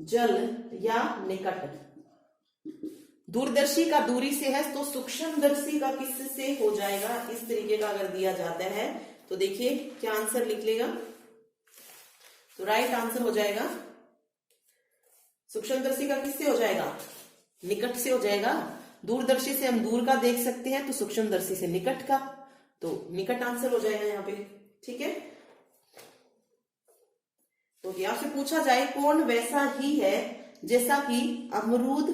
Speaker 1: जल या निकट। दूरदर्शी का दूरी से है तो सूक्ष्मदर्शी का किससे हो जाएगा, इस तरीके का अगर दिया जाता है तो देखिए क्या आंसर निकलेगा। तो राइट आंसर हो जाएगा सूक्ष्मदर्शी का किससे हो जाएगा, निकट से हो जाएगा। दूरदर्शी से हम दूर का देख सकते हैं तो सूक्ष्मदर्शी से निकट का, तो निकट आंसर हो जाएगा यहाँ पे, ठीक है। तो आपसे पूछा जाए कौन वैसा ही है जैसा कि अमरूद,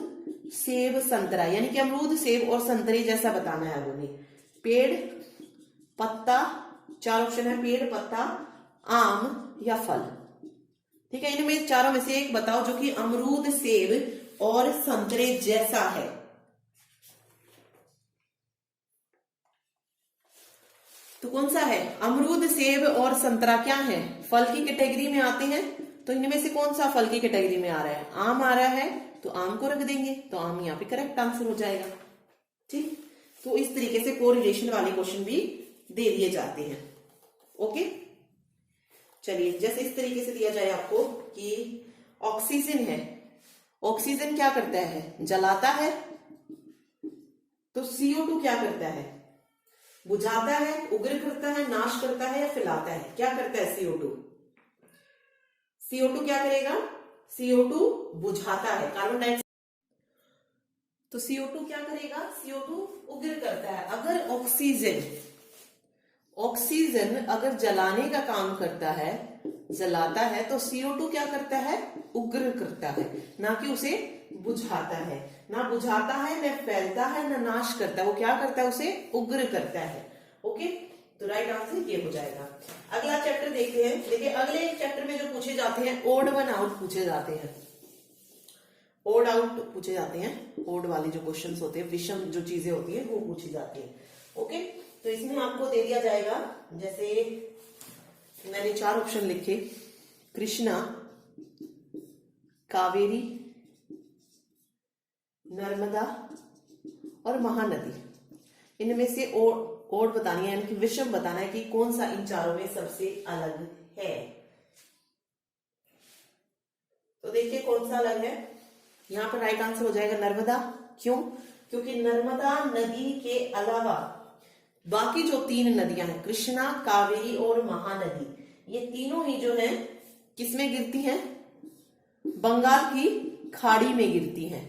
Speaker 1: सेब, संतरा, यानी कि अमरूद, सेब और संतरे जैसा बताना है आपने। पेड़, पत्ता, चार ऑप्शन है, पेड़, पत्ता, आम या फल, ठीक है। इनमें चारों में से एक बताओ जो कि अमरूद, सेब और संतरे जैसा है। तो कौन सा है, अमरूद, सेब और संतरा क्या है, फल की कैटेगरी में आते हैं, तो इनमें से कौन सा फल की कैटेगरी में आ रहा है, आम आ रहा है, तो आम को रख देंगे, तो आम यहाँ पे करेक्ट आंसर हो जाएगा, ठीक। तो इस तरीके से कोरिलेशन वाले क्वेश्चन भी दे दिए जाते हैं। ओके, चलिए, जैसे इस तरीके से दिया जाए आपको कि ऑक्सीजन है, ऑक्सीजन क्या करता है, जलाता है, तो CO2 क्या करता है, बुझाता है, उग्र करता है, नाश करता है या फैलाता है, क्या करता है CO2, CO2 क्या करेगा, CO2 बुझाता है कार्बन डाइऑक्साइड, तो CO2 क्या करेगा, CO2 उग्र करता है। अगर ऑक्सीजन अगर जलाने का काम करता है, जलाता है, तो CO2 क्या करता है, उग्र करता है, ना कि उसे बुझाता है। ना बुझाता है, न फैलता है, न नाश करता है, वो क्या करता है, उसे उग्र करता है। ओके, तो राइट आंसर ये हो जाएगा। अगला चैप्टर देखते हैं। देखिए अगले चैप्टर में जो पूछे जाते हैं ओड वन आउट पूछे जाते हैं, ओड आउट पूछे जाते हैं, ओड वाले जो क्वेश्चंस होते हैं, विषम जो चीजें होती है वो पूछी जाती है। ओके, तो इसमें आपको दे दिया जाएगा, जैसे मैंने चार ऑप्शन लिखे, कृष्णा, कावेरी, नर्मदा और महानदी। इनमें से ओड बतानी है, यानी कि विषम बताना है कि कौन सा इन चारों में सबसे अलग है। तो देखिए कौन सा अलग है, यहां पर राइट आंसर हो जाएगा नर्मदा। क्यों, क्योंकि नर्मदा नदी के अलावा बाकी जो तीन नदियां हैं, कृष्णा, कावेरी और महानदी, ये तीनों ही जो है किसमें गिरती हैं, बंगाल की खाड़ी में गिरती हैं,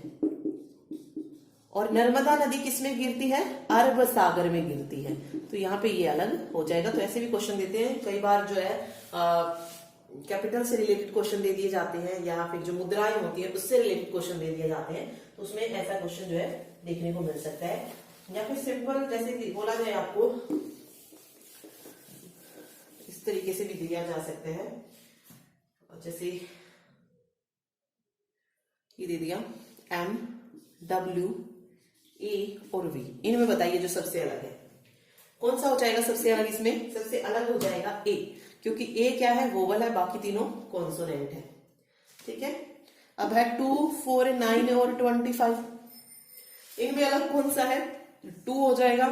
Speaker 1: और नर्मदा नदी किसमें गिरती है, अरब सागर में गिरती है। तो यहाँ पे ये अलग हो जाएगा। तो ऐसे भी क्वेश्चन देते हैं, कई बार जो है कैपिटल से रिलेटेड क्वेश्चन दे दिए जाते हैं, या फिर जो मुद्राएं होती है उससे रिलेटेड क्वेश्चन दे दिए जाते हैं, तो उसमें ऐसा क्वेश्चन जो है देखने को मिल सकता है। या फिर सिंपल जैसे बोला जाए आपको, इस तरीके से भी दिया जा सकता है, जैसे ये दे दिया M, W, A और V, इनमें बताइए जो सबसे अलग है, कौन सा हो जाएगा सबसे अलग। इसमें सबसे अलग हो जाएगा A, क्योंकि A क्या है, वोवल है, बाकी तीनों कॉन्सोनेंट है, ठीक है। अब है 2, 4, 9 और 25, इनमें अलग कौन सा है, 2 हो जाएगा,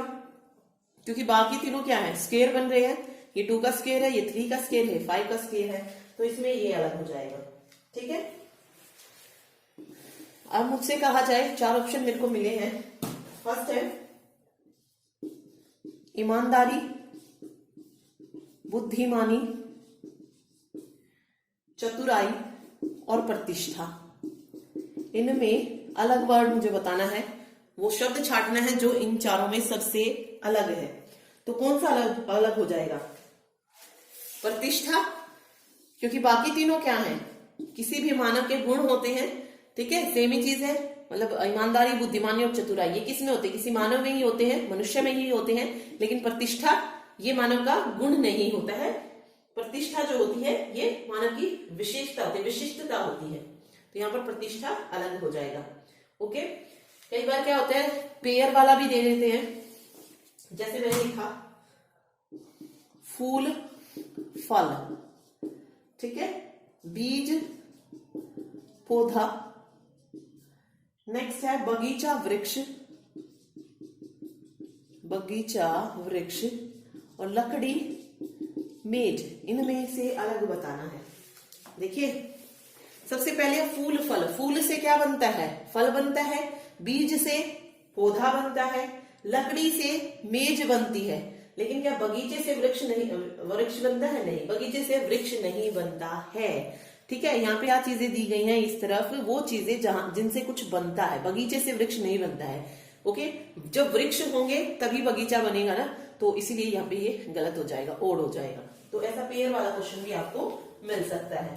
Speaker 1: क्योंकि बाकी तीनों क्या है, स्क्वायर बन रहे हैं। ये 2 का स्क्वायर है, ये 3 का स्क्वायर है, 5 का स्क्वायर है, तो इसमें ये अलग हो जाएगा। ठीक है, अब मुझसे कहा जाए, 4 ऑप्शन मेरे को मिले हैं। फर्स्ट है ईमानदारी, बुद्धिमानी, चतुराई और प्रतिष्ठा। इनमें अलग वर्ड मुझे बताना है, वो शब्द छांटना है जो इन चारों में सबसे अलग है। तो कौन सा अलग अलग हो जाएगा? प्रतिष्ठा, क्योंकि बाकी तीनों क्या हैं, किसी भी मानव के गुण होते हैं। ठीक है, सेम ही चीज है, मतलब ईमानदारी, बुद्धिमानी और चतुराई ये किस में होते हैं? किसी मानव में ही होते हैं, मनुष्य में ही होते हैं। लेकिन प्रतिष्ठा ये मानव का गुण नहीं होता है। प्रतिष्ठा जो होती है ये मानव की विशेषता होती है, विशिष्टता होती है। तो यहाँ पर प्रतिष्ठा अलग हो जाएगा। ओके, कई बार क्या होता है, पेयर वाला भी दे देते हैं। जैसे मैंने लिखा फूल फल, ठीक है, बीज पौधा, नेक्स्ट है बगीचा वृक्ष, बगीचा वृक्ष, और लकड़ी मेज। इनमें से अलग बताना है। देखिए, सबसे पहले फूल फल। फूल से क्या बनता है? फल बनता है। बीज से पौधा बनता है। लकड़ी से मेज बनती है। लेकिन क्या बगीचे से वृक्ष नहीं, वृक्ष बनता है? नहीं, बगीचे से वृक्ष नहीं बनता है। ठीक है, यहाँ पे क्या चीजें दी गई हैं इस तरफ, वो चीजें जहां जिनसे कुछ बनता है, बगीचे से वृक्ष नहीं बनता है। ओके, जब वृक्ष होंगे तभी बगीचा बनेगा ना, तो इसीलिए यहाँ पे ये गलत हो जाएगा, ओड हो जाएगा। तो ऐसा पेयर वाला क्वेश्चन भी आपको मिल सकता है।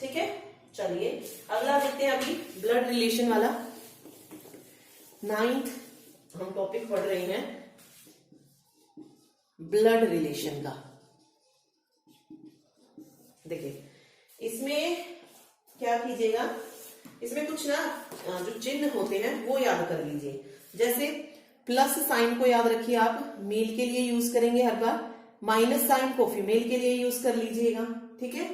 Speaker 1: ठीक है, चलिए अगला देखते हैं। अभी ब्लड रिलेशन वाला 9th हम टॉपिक पढ़ रहे हैं, ब्लड रिलेशन का। देखिए, इसमें क्या कीजिएगा, इसमें कुछ ना जो चिन्ह होते हैं वो याद कर लीजिए। जैसे प्लस साइन को याद रखिए, आप मेल के लिए यूज करेंगे हर बार। माइनस साइन को फीमेल के लिए यूज कर लीजिएगा। ठीक है,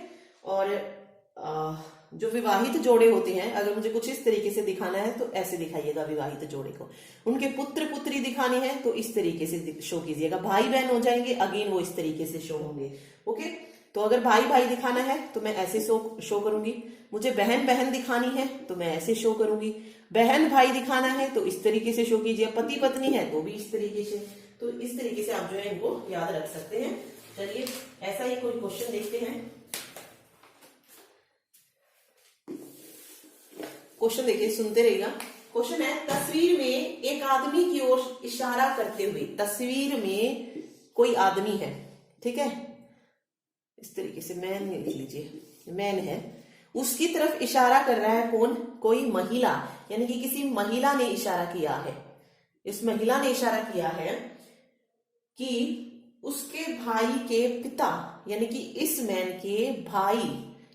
Speaker 1: और जो विवाहित जोड़े होते हैं, अगर मुझे कुछ इस तरीके से दिखाना है तो ऐसे दिखाइएगा विवाहित जोड़े को। उनके पुत्र पुत्री दिखाने हैं तो इस तरीके से शो कीजिएगा। भाई बहन हो जाएंगे, अगेन वो इस तरीके से शो होंगे। ओके, तो अगर भाई भाई दिखाना है तो मैं ऐसे शो करूंगी। मुझे बहन बहन दिखानी है तो मैं ऐसे शो करूंगी। बहन भाई दिखाना है तो इस तरीके से शो कीजिए। पति पत्नी है तो भी इस तरीके से। तो इस तरीके से आप जो है इनको याद रख सकते हैं। चलिए ऐसा ही कोई क्वेश्चन देखते हैं। क्वेश्चन देखिए, सुनते रहिएगा। क्वेश्चन है, तस्वीर में एक आदमी की ओर इशारा करते हुए, तस्वीर में कोई आदमी है, ठीक है, इस तरीके से मैन लिख लीजिए, मैन है, उसकी तरफ इशारा कर रहा है कौन? कोई महिला, यानी कि किसी महिला ने इशारा किया है। इस महिला ने इशारा किया है कि उसके भाई के पिता, यानी कि इस मैन के भाई,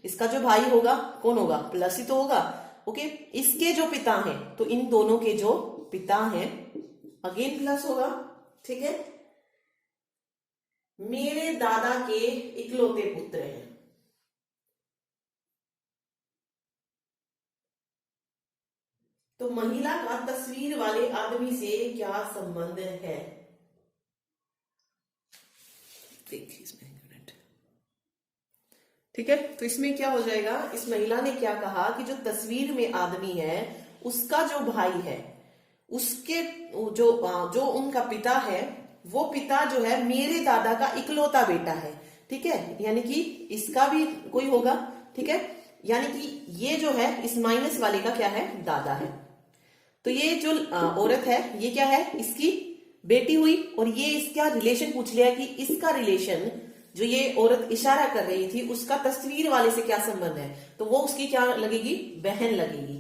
Speaker 1: इसका जो भाई होगा कौन होगा? प्लस ही तो होगा। ओके, इसके जो पिता हैं, तो इन दोनों के जो पिता हैं अगेन प्लस होगा। ठीक है, मेरे दादा के इकलौते पुत्र हैं। तो महिला का तस्वीर वाले आदमी से क्या संबंध है? देखिए इसमें, ठीक है, तो इसमें क्या हो जाएगा, इस महिला ने क्या कहा कि जो तस्वीर में आदमी है उसका जो भाई है, उसके जो उनका पिता है, वो पिता जो है मेरे दादा का इकलौता बेटा है। ठीक है, यानी कि इसका भी कोई होगा। ठीक है, यानी कि ये जो है इस माइनस वाले का क्या है? दादा है। तो ये जो औरत है ये क्या है? इसकी बेटी हुई। और ये इसका रिलेशन पूछ लिया कि इसका रिलेशन, जो ये औरत इशारा कर रही थी, उसका तस्वीर वाले से क्या संबंध है? तो वो उसकी क्या लगेगी? बहन लगेगी।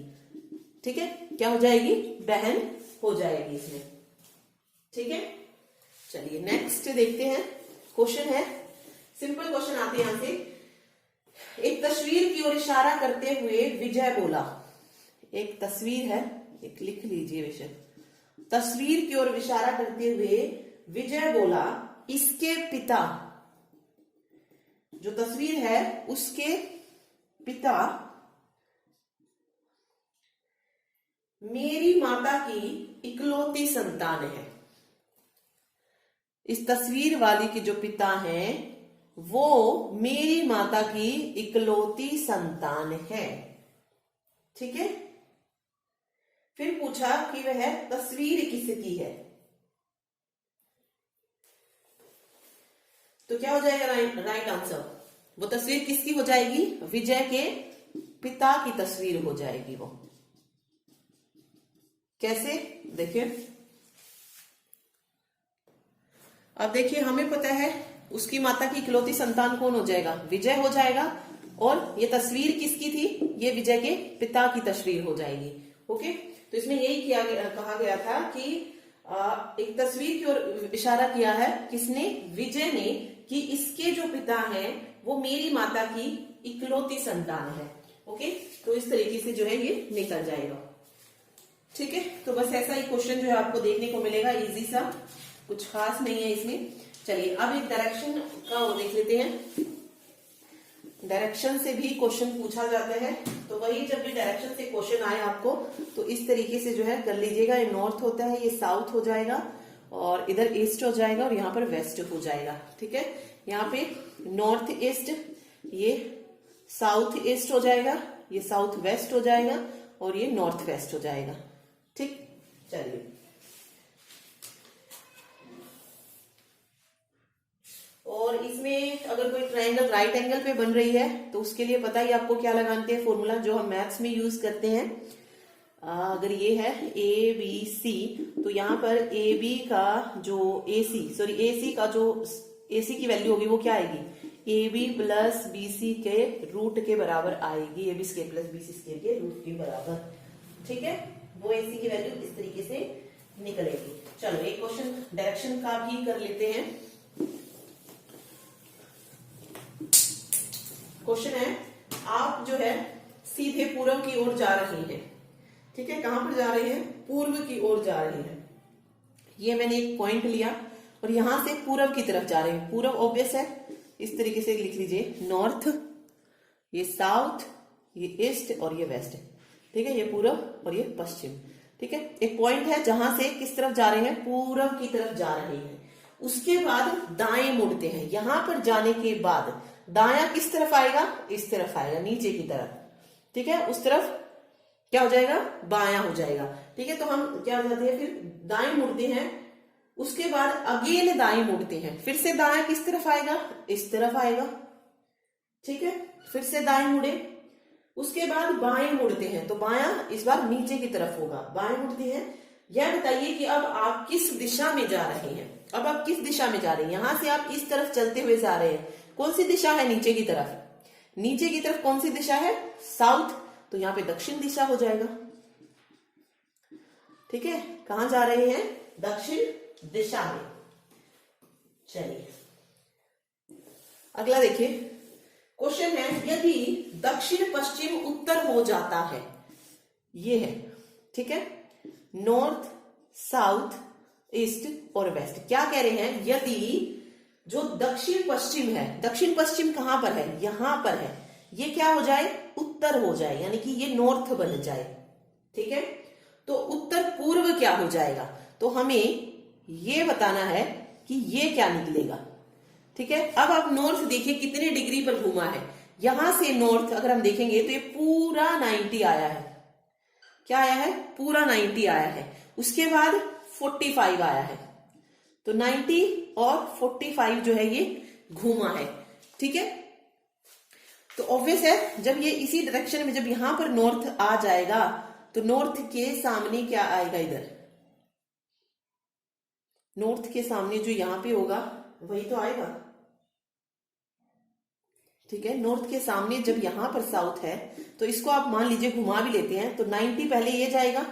Speaker 1: ठीक है, क्या हो जाएगी? बहन हो जाएगी इसमें। ठीक है, चलिए नेक्स्ट देखते हैं। क्वेश्चन है, सिंपल क्वेश्चन आते हैं यहां से। एक तस्वीर की ओर इशारा करते हुए विजय बोला। एक तस्वीर है, एक लिख लीजिए विषय। तस्वीर की ओर इशारा करते हुए विजय बोला, इसके पिता, जो तस्वीर है उसके पिता मेरी माता की इकलौती संतान है। इस तस्वीर वाली के जो पिता हैं वो मेरी माता की इकलौती संतान है। ठीक है, फिर पूछा कि वह तस्वीर किसकी है, तो क्या हो जाएगा राइट आंसर? वो तस्वीर किसकी हो जाएगी? विजय के पिता की तस्वीर हो जाएगी वो। कैसे? देखिए, अब देखिए हमें पता है उसकी माता की इकलौती संतान कौन हो जाएगा? विजय हो जाएगा। और ये तस्वीर किसकी थी? ये विजय के पिता की तस्वीर हो जाएगी। ओके, तो इसमें यही कहा गया था कि एक तस्वीर की ओर इशारा किया है किसने? विजय ने, कि इसके जो पिता हैं वो मेरी माता की इकलौती संतान है। ओके, तो इस तरीके से जो है ये निकल जाएगा। ठीक है, तो बस ऐसा ही क्वेश्चन जो है आपको देखने को मिलेगा, इजी सा, कुछ खास नहीं है इसमें। चलिए अब एक डायरेक्शन का वो देख लेते हैं। डायरेक्शन से भी क्वेश्चन पूछा जाता है, तो वही जब भी डायरेक्शन से क्वेश्चन आए आपको तो इस तरीके से जो है कर लीजिएगा। ये नॉर्थ होता है, ये साउथ हो जाएगा, और इधर ईस्ट हो जाएगा, और यहाँ पर वेस्ट हो जाएगा। ठीक है, यहाँ पे नॉर्थ ईस्ट, ये साउथ ईस्ट हो जाएगा, ये साउथ वेस्ट हो जाएगा, और ये नॉर्थ वेस्ट हो जाएगा। ठीक, चलिए और इसमें अगर कोई ट्रायंगल राइट एंगल पे बन रही है तो उसके लिए पता ही आपको क्या लगाते हैं फॉर्मूला, जो हम मैथ्स में यूज करते हैं। अगर ये है ए बी सी, तो यहाँ पर ए बी का जो ए सी का जो ए सी की वैल्यू होगी वो क्या आएगी? A B plus B C के रूट के बराबर आएगी, A B square plus B C square के रूट के बराबर। ठीक है, वो ए सी की वैल्यू इस तरीके से निकलेगी। चलो एक क्वेश्चन डायरेक्शन का भी कर लेते हैं। क्वेश्चन है, आप जो है सीधे पूर्व की ओर जा रहे हैं। ठीक है, कहां पर जा रहे हैं? पूर्व की ओर जा रहे हैं। ये मैंने एक पॉइंट लिया और यहां से पूर्व की तरफ जा रहे हैं। पूर्व ऑब्वियस है, इस तरीके से लिख लीजिए, नॉर्थ, ये साउथ, ये ईस्ट और ये वेस्ट। ठीक है, ये पूर्व और ये पश्चिम। ठीक है, एक पॉइंट है जहां से किस तरफ जा रहे हैं? पूर्व की तरफ जा रहे हैं। उसके बाद दाएं मुड़ते हैं। यहां पर जाने के बाद दायां किस तरफ आएगा? इस तरफ आएगा, नीचे की तरफ। ठीक है, उस तरफ क्या हो जाएगा? बायां हो जाएगा। ठीक है, तो हम क्या हो जाते हैं, फिर दाएं मुड़ते हैं, उसके बाद अगेन दाएं मुड़ते हैं, फिर से दायां किस तरफ आएगा? इस तरफ आएगा। ठीक है, फिर से दाएं मुड़े, उसके बाद बाएं मुड़ते हैं, तो बायां इस बार नीचे की तरफ होगा। बाएं मुड़ते हैं। यह बताइए कि अब आप किस दिशा में जा रहे हैं? अब आप किस दिशा में जा रहे हैं? यहां से आप इस तरफ चलते हुए जा रहे हैं, कौन सी दिशा है? नीचे की तरफ। नीचे की तरफ कौन सी दिशा है? साउथ, तो यहां पे दक्षिण दिशा हो जाएगा। ठीक है, कहां जा रहे हैं? दक्षिण दिशा में। चलिए अगला देखिए, क्वेश्चन है, यदि दक्षिण पश्चिम उत्तर हो जाता है, ये है। ठीक है, नॉर्थ साउथ ईस्ट और वेस्ट। क्या कह रहे हैं? यदि जो दक्षिण पश्चिम है, दक्षिण पश्चिम कहां पर है? यहां पर है, ये क्या हो जाए? उत्तर हो जाए, यानी कि ये नॉर्थ बन जाए। ठीक है, तो उत्तर पूर्व क्या हो जाएगा? तो हमें ये बताना है कि ये क्या निकलेगा। ठीक है, अब आप नॉर्थ देखिए कितने डिग्री पर घूमा है। यहां से नॉर्थ अगर हम देखेंगे तो ये पूरा 90 आया है। क्या आया है? पूरा 90 आया है। उसके बाद 45 आया है, तो 90 और 45 जो है ये घूमा है। ठीक है, तो ऑब्वियस है जब ये इसी डायरेक्शन में, जब यहां पर नॉर्थ आ जाएगा तो नॉर्थ के सामने क्या आएगा? इधर नॉर्थ के सामने जो यहां पे होगा वही तो आएगा। ठीक है, नॉर्थ के सामने जब यहां पर साउथ है तो इसको आप मान लीजिए घुमा भी लेते हैं, तो 90 पहले ये जाएगा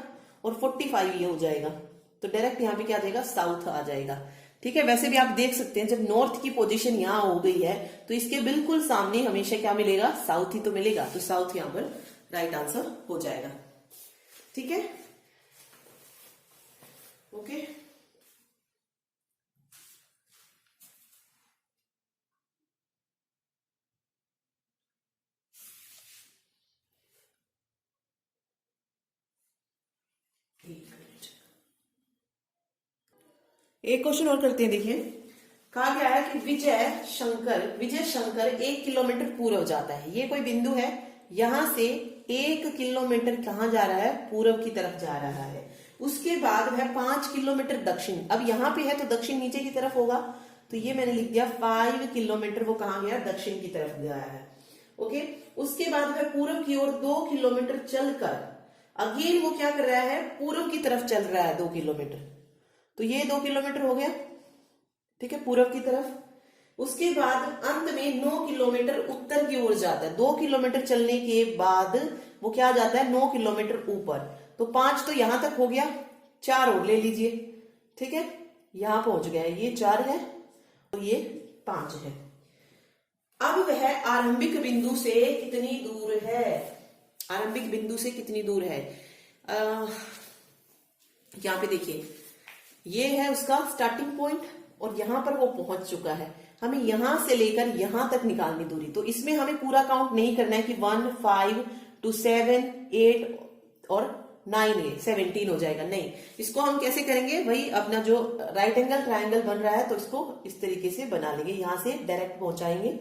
Speaker 1: और 45 ये हो जाएगा, तो डायरेक्ट यहाँ पे क्या आ जाएगा? साउथ आ जाएगा। ठीक है, वैसे भी आप देख सकते हैं जब नॉर्थ की पोजीशन यहां हो गई है तो इसके बिल्कुल सामने हमेशा क्या मिलेगा? साउथ ही तो मिलेगा, तो साउथ यहां पर राइट आंसर हो जाएगा। ठीक है, ओके। एक क्वेश्चन और करते हैं, देखिए, कहा गया है कि विजय शंकर 1 किलोमीटर पूर्व जाता है। ये कोई बिंदु है, यहां से 1 किलोमीटर कहां जा रहा है, पूर्व की तरफ जा रहा है। उसके बाद है 5 किलोमीटर दक्षिण। अब यहाँ पे है तो दक्षिण नीचे की तरफ होगा, तो ये मैंने लिख दिया 5 किलोमीटर वो कहां गया, दक्षिण की तरफ गया है। ओके, उसके बाद है पूर्व की ओर 2 किलोमीटर चलकर, अगेन वो क्या कर रहा है, पूर्व की तरफ चल रहा है 2 किलोमीटर, तो ये 2 किलोमीटर हो गया, ठीक है, पूर्व की तरफ। उसके बाद अंत में 9 किलोमीटर उत्तर की ओर जाता है। 2 किलोमीटर चलने के बाद वो क्या जाता है, 9 किलोमीटर ऊपर। तो 5 तो यहां तक हो गया, 4 और ले लीजिए, ठीक है, यहां पहुंच गया है, ये 4 है और ये 5 है। अब वह आरंभिक बिंदु से कितनी दूर है, आरंभिक बिंदु से कितनी दूर है, यहां पे देखिए ये है उसका स्टार्टिंग पॉइंट और यहां पर वो पहुंच चुका है। हमें यहां से लेकर यहां तक निकालनी दूरी, तो इसमें हमें पूरा काउंट नहीं करना है कि 1, 5 to 7, 8 और 9 है, 17 हो जाएगा, नहीं। इसको हम कैसे करेंगे, वही अपना जो राइट एंगल ट्राइंगल बन रहा है तो इसको इस तरीके से बना लेंगे, यहां से डायरेक्ट पहुंचाएंगे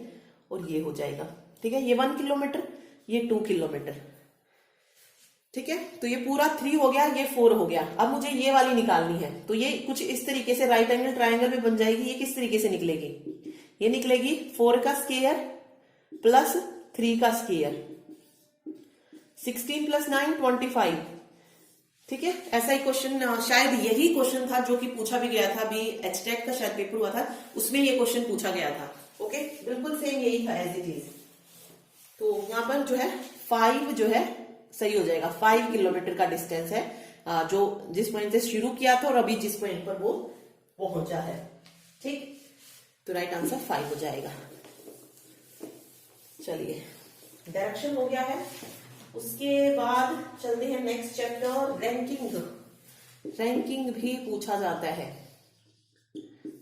Speaker 1: और ये हो जाएगा, ठीक है। ये 1 किलोमीटर, ये 2 किलोमीटर, ठीक है। तो ये पूरा 3 हो गया, ये 4 हो गया। अब मुझे ये वाली निकालनी है, तो ये कुछ इस तरीके से राइट एंगल ट्राइंगल में बन जाएगी। ये किस तरीके से निकलेगी, ये निकलेगी 4 का स्क्वायर प्लस 3 का स्क्वायर, 16 + 9 25, ठीक है। ऐसा ही क्वेश्चन, शायद यही क्वेश्चन था जो कि पूछा भी गया था, अभी एचटेट का शायद पेपर हुआ था, उसमें ये क्वेश्चन पूछा गया था। ओके, बिल्कुल सेम यही था एज इट इज। तो यहां पर जो है 5 जो है सही हो जाएगा, 5 किलोमीटर का डिस्टेंस है, जो जिस पॉइंट से शुरू किया था और अभी जिस पॉइंट पर वो पहुंचा है, ठीक। तो राइट आंसर 5 हो जाएगा। चलिए, डायरेक्शन हो गया है। उसके बाद चलते हैं नेक्स्ट चैप्टर, रैंकिंग। रैंकिंग भी पूछा जाता है,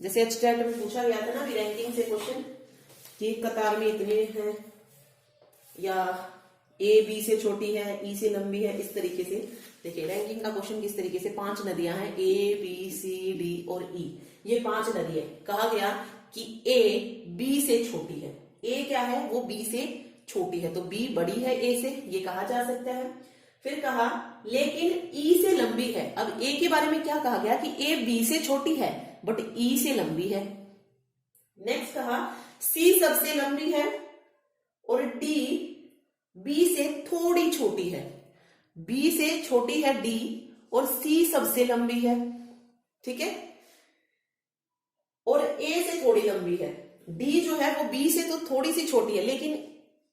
Speaker 1: जैसे एचटेट में पूछा गया था ना भी रैंकिंग से क्वेश्चन, कि कतार में इतने हैं या ए बी से छोटी है, ई से लंबी है, इस तरीके से। देखिए रैंकिंग का क्वेश्चन किस तरीके से, 5 नदियां हैं, ए बी सी डी और ई, ये 5 नदी है। कहा गया कि ए बी से छोटी है, ए क्या है, वो बी से छोटी है, तो बी बड़ी है ए से, ये कहा जा सकता है। फिर कहा लेकिन ई से लंबी है। अब ए के बारे में क्या कहा गया कि ए बी से छोटी है बट ई से लंबी है। नेक्स्ट कहा सी सबसे लंबी है और डी बी से थोड़ी छोटी है, बी से छोटी है डी और सी सबसे लंबी है, ठीक है, और ए से थोड़ी लंबी है। डी जो है वो बी से तो थोड़ी सी छोटी है लेकिन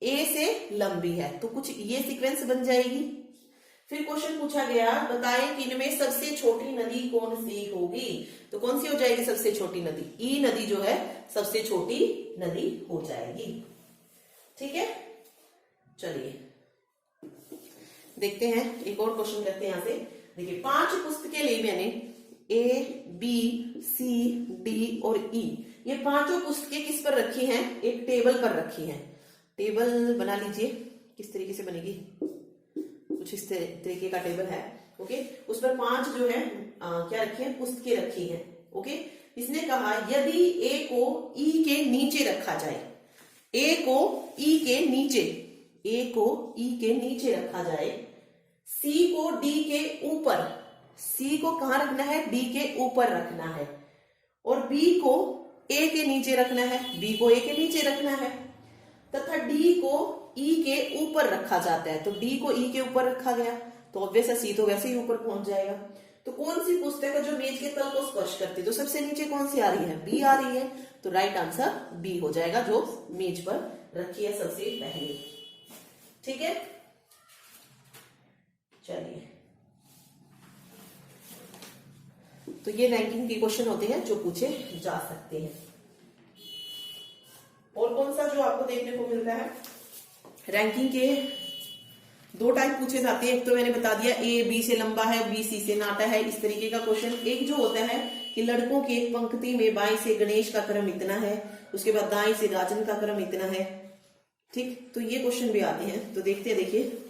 Speaker 1: ए से लंबी है, तो कुछ ये सीक्वेंस बन जाएगी। फिर क्वेश्चन पूछा गया बताएं कि इनमें सबसे छोटी नदी कौन सी होगी, तो कौन सी हो जाएगी सबसे छोटी नदी, ई नदी जो है सबसे छोटी नदी हो जाएगी, ठीक है। चलिए देखते हैं, एक और क्वेश्चन करते हैं यहां से। देखिए 5 पुस्तकें ली मैंने, ए बी सी डी और ई, ये पांचों पुस्तकें किस पर रखी हैं, एक टेबल पर रखी हैं। टेबल बना लीजिए, किस तरीके से बनेगी, कुछ इस तरीके का टेबल है, ओके। उस पर 5 जो है क्या रखी है, पुस्तकें रखी हैं, ओके। इसने कहा यदि ए को ई के नीचे रखा जाए, ए को ई के नीचे, ए को ई के नीचे रखा जाए, सी को डी के ऊपर, सी को कहां रखना है, डी के ऊपर रखना है, और बी को ए के नीचे रखना है, बी को ए के नीचे रखना है, तथा डी को ई के ऊपर रखा जाता है, तो डी को ई के ऊपर रखा गया, तो ऑब्वियस है सी तो वैसे ही ऊपर पहुंच जाएगा। तो कौन सी पुस्तक है जो मेज के तल को स्पर्श करती है, तो सबसे नीचे कौन सी आ रही है, बी आ रही है, तो राइट आंसर बी हो जाएगा, जो मेज पर रखी है सबसे पहले, ठीक है। चलिए, तो ये रैंकिंग के क्वेश्चन होते हैं जो पूछे जा सकते हैं। और कौन सा जो आपको देखने को मिलता है, रैंकिंग के 2 टाइप पूछे जाते हैं। एक तो मैंने बता दिया ए बी से लंबा है, बी सी से नाटा है, इस तरीके का क्वेश्चन। एक जो होता है कि लड़कों की एक पंक्ति में बाएं से गणेश का क्रम इतना है, उसके बाद दाएं से राजन का क्रम इतना है, ठीक। तो ये क्वेश्चन भी आते हैं, तो देखते हैं। देखिए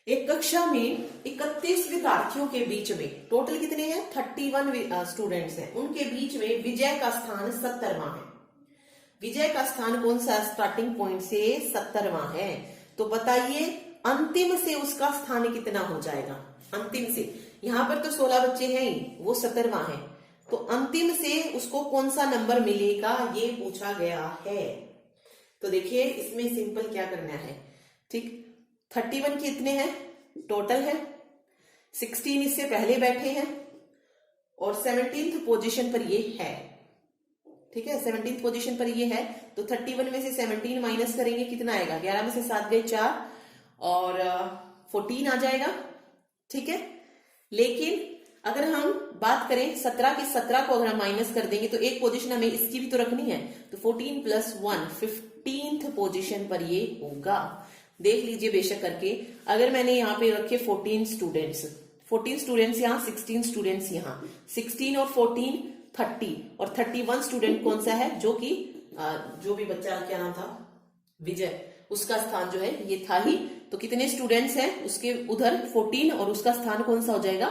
Speaker 1: एक कक्षा में 31 विद्यार्थियों के बीच में टोटल कितने हैं, 31 स्टूडेंट्स हैं, उनके बीच में विजय का स्थान 70वां है। विजय का स्थान कौन सा, स्टार्टिंग पॉइंट से 70वां है। तो बताइए अंतिम से उसका स्थान कितना हो जाएगा। अंतिम से, यहां पर तो 16 बच्चे हैं ही, वो 70वां है, तो अंतिम से उसको कौन सा नंबर मिलेगा ये पूछा गया है। तो देखिए इसमें सिंपल क्या करना है, ठीक, 31 कितने हैं टोटल है, 16 इससे पहले बैठे हैं और 17th पोजीशन पर ये है, ठीक है, 17th पोजीशन पर ये है। तो 31 में से 17 माइनस करेंगे, कितना आएगा, 11 में से 7 गए 4 और 14 आ जाएगा, ठीक है। लेकिन अगर हम बात करें 17 की 17 को अगर हम माइनस कर देंगे तो एक पोजीशन हमें इसकी भी तो रखनी है, तो 14 + 1 15th पोजीशन पर ये होगा। देख लीजिए बेशक करके, अगर मैंने यहाँ पे रखे 14 स्टूडेंट्स यहाँ, 16 स्टूडेंट्स यहाँ, 16 और 14 30 और 31 स्टूडेंट कौन सा है, जो कि जो भी बच्चा क्या नाम था, विजय, उसका स्थान जो है ये था ही। तो कितने स्टूडेंट्स हैं उसके उधर 14 और उसका स्थान कौन सा हो जाएगा,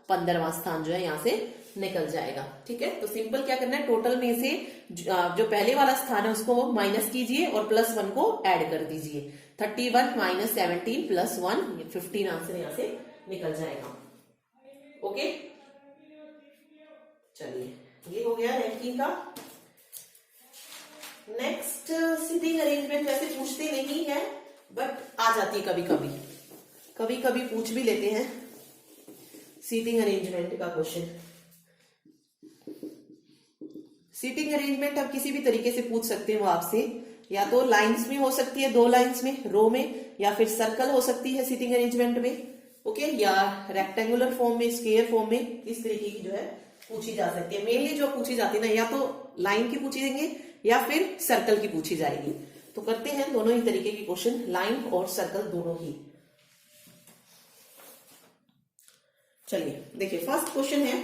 Speaker 1: 15वां स्थान जो है यहाँ से निकल जाएगा, ठीक है। तो सिंपल क्या करना है, टोटल में से जो पहले वाला स्थान है उसको माइनस कीजिए और +1 को ऐड कर दीजिए। 31 - 17 + 1 15 आंसर यहाँ से निकल जाएगा। ओके, चलिए ये हो गया रैंकिंग का। नेक्स्ट सीटिंग अरेंजमेंट वैसे पूछते नहीं है बट आ जाती है कभी कभी पूछ भी लेते हैं सीटिंग अरेंजमेंट का क्वेश्चन। सीटिंग अरेंजमेंट आप किसी भी तरीके से पूछ सकते हैं वो आपसे, या तो लाइंस में हो सकती है, 2 लाइंस में, रो में, या फिर सर्कल हो सकती है सीटिंग अरेंजमेंट में, ओके, या रेक्टेंगुलर फॉर्म में, स्क्वायर फॉर्म में, इस तरीके की जो है पूछी जा सकती है। मेनली जो पूछी जाती है ना, या तो लाइन की पूछी जाएंगे या फिर सर्कल की पूछी जाएगी। तो करते हैं दोनों ही तरीके की क्वेश्चन, लाइन और सर्कल दोनों ही। चलिए देखिए फर्स्ट क्वेश्चन है,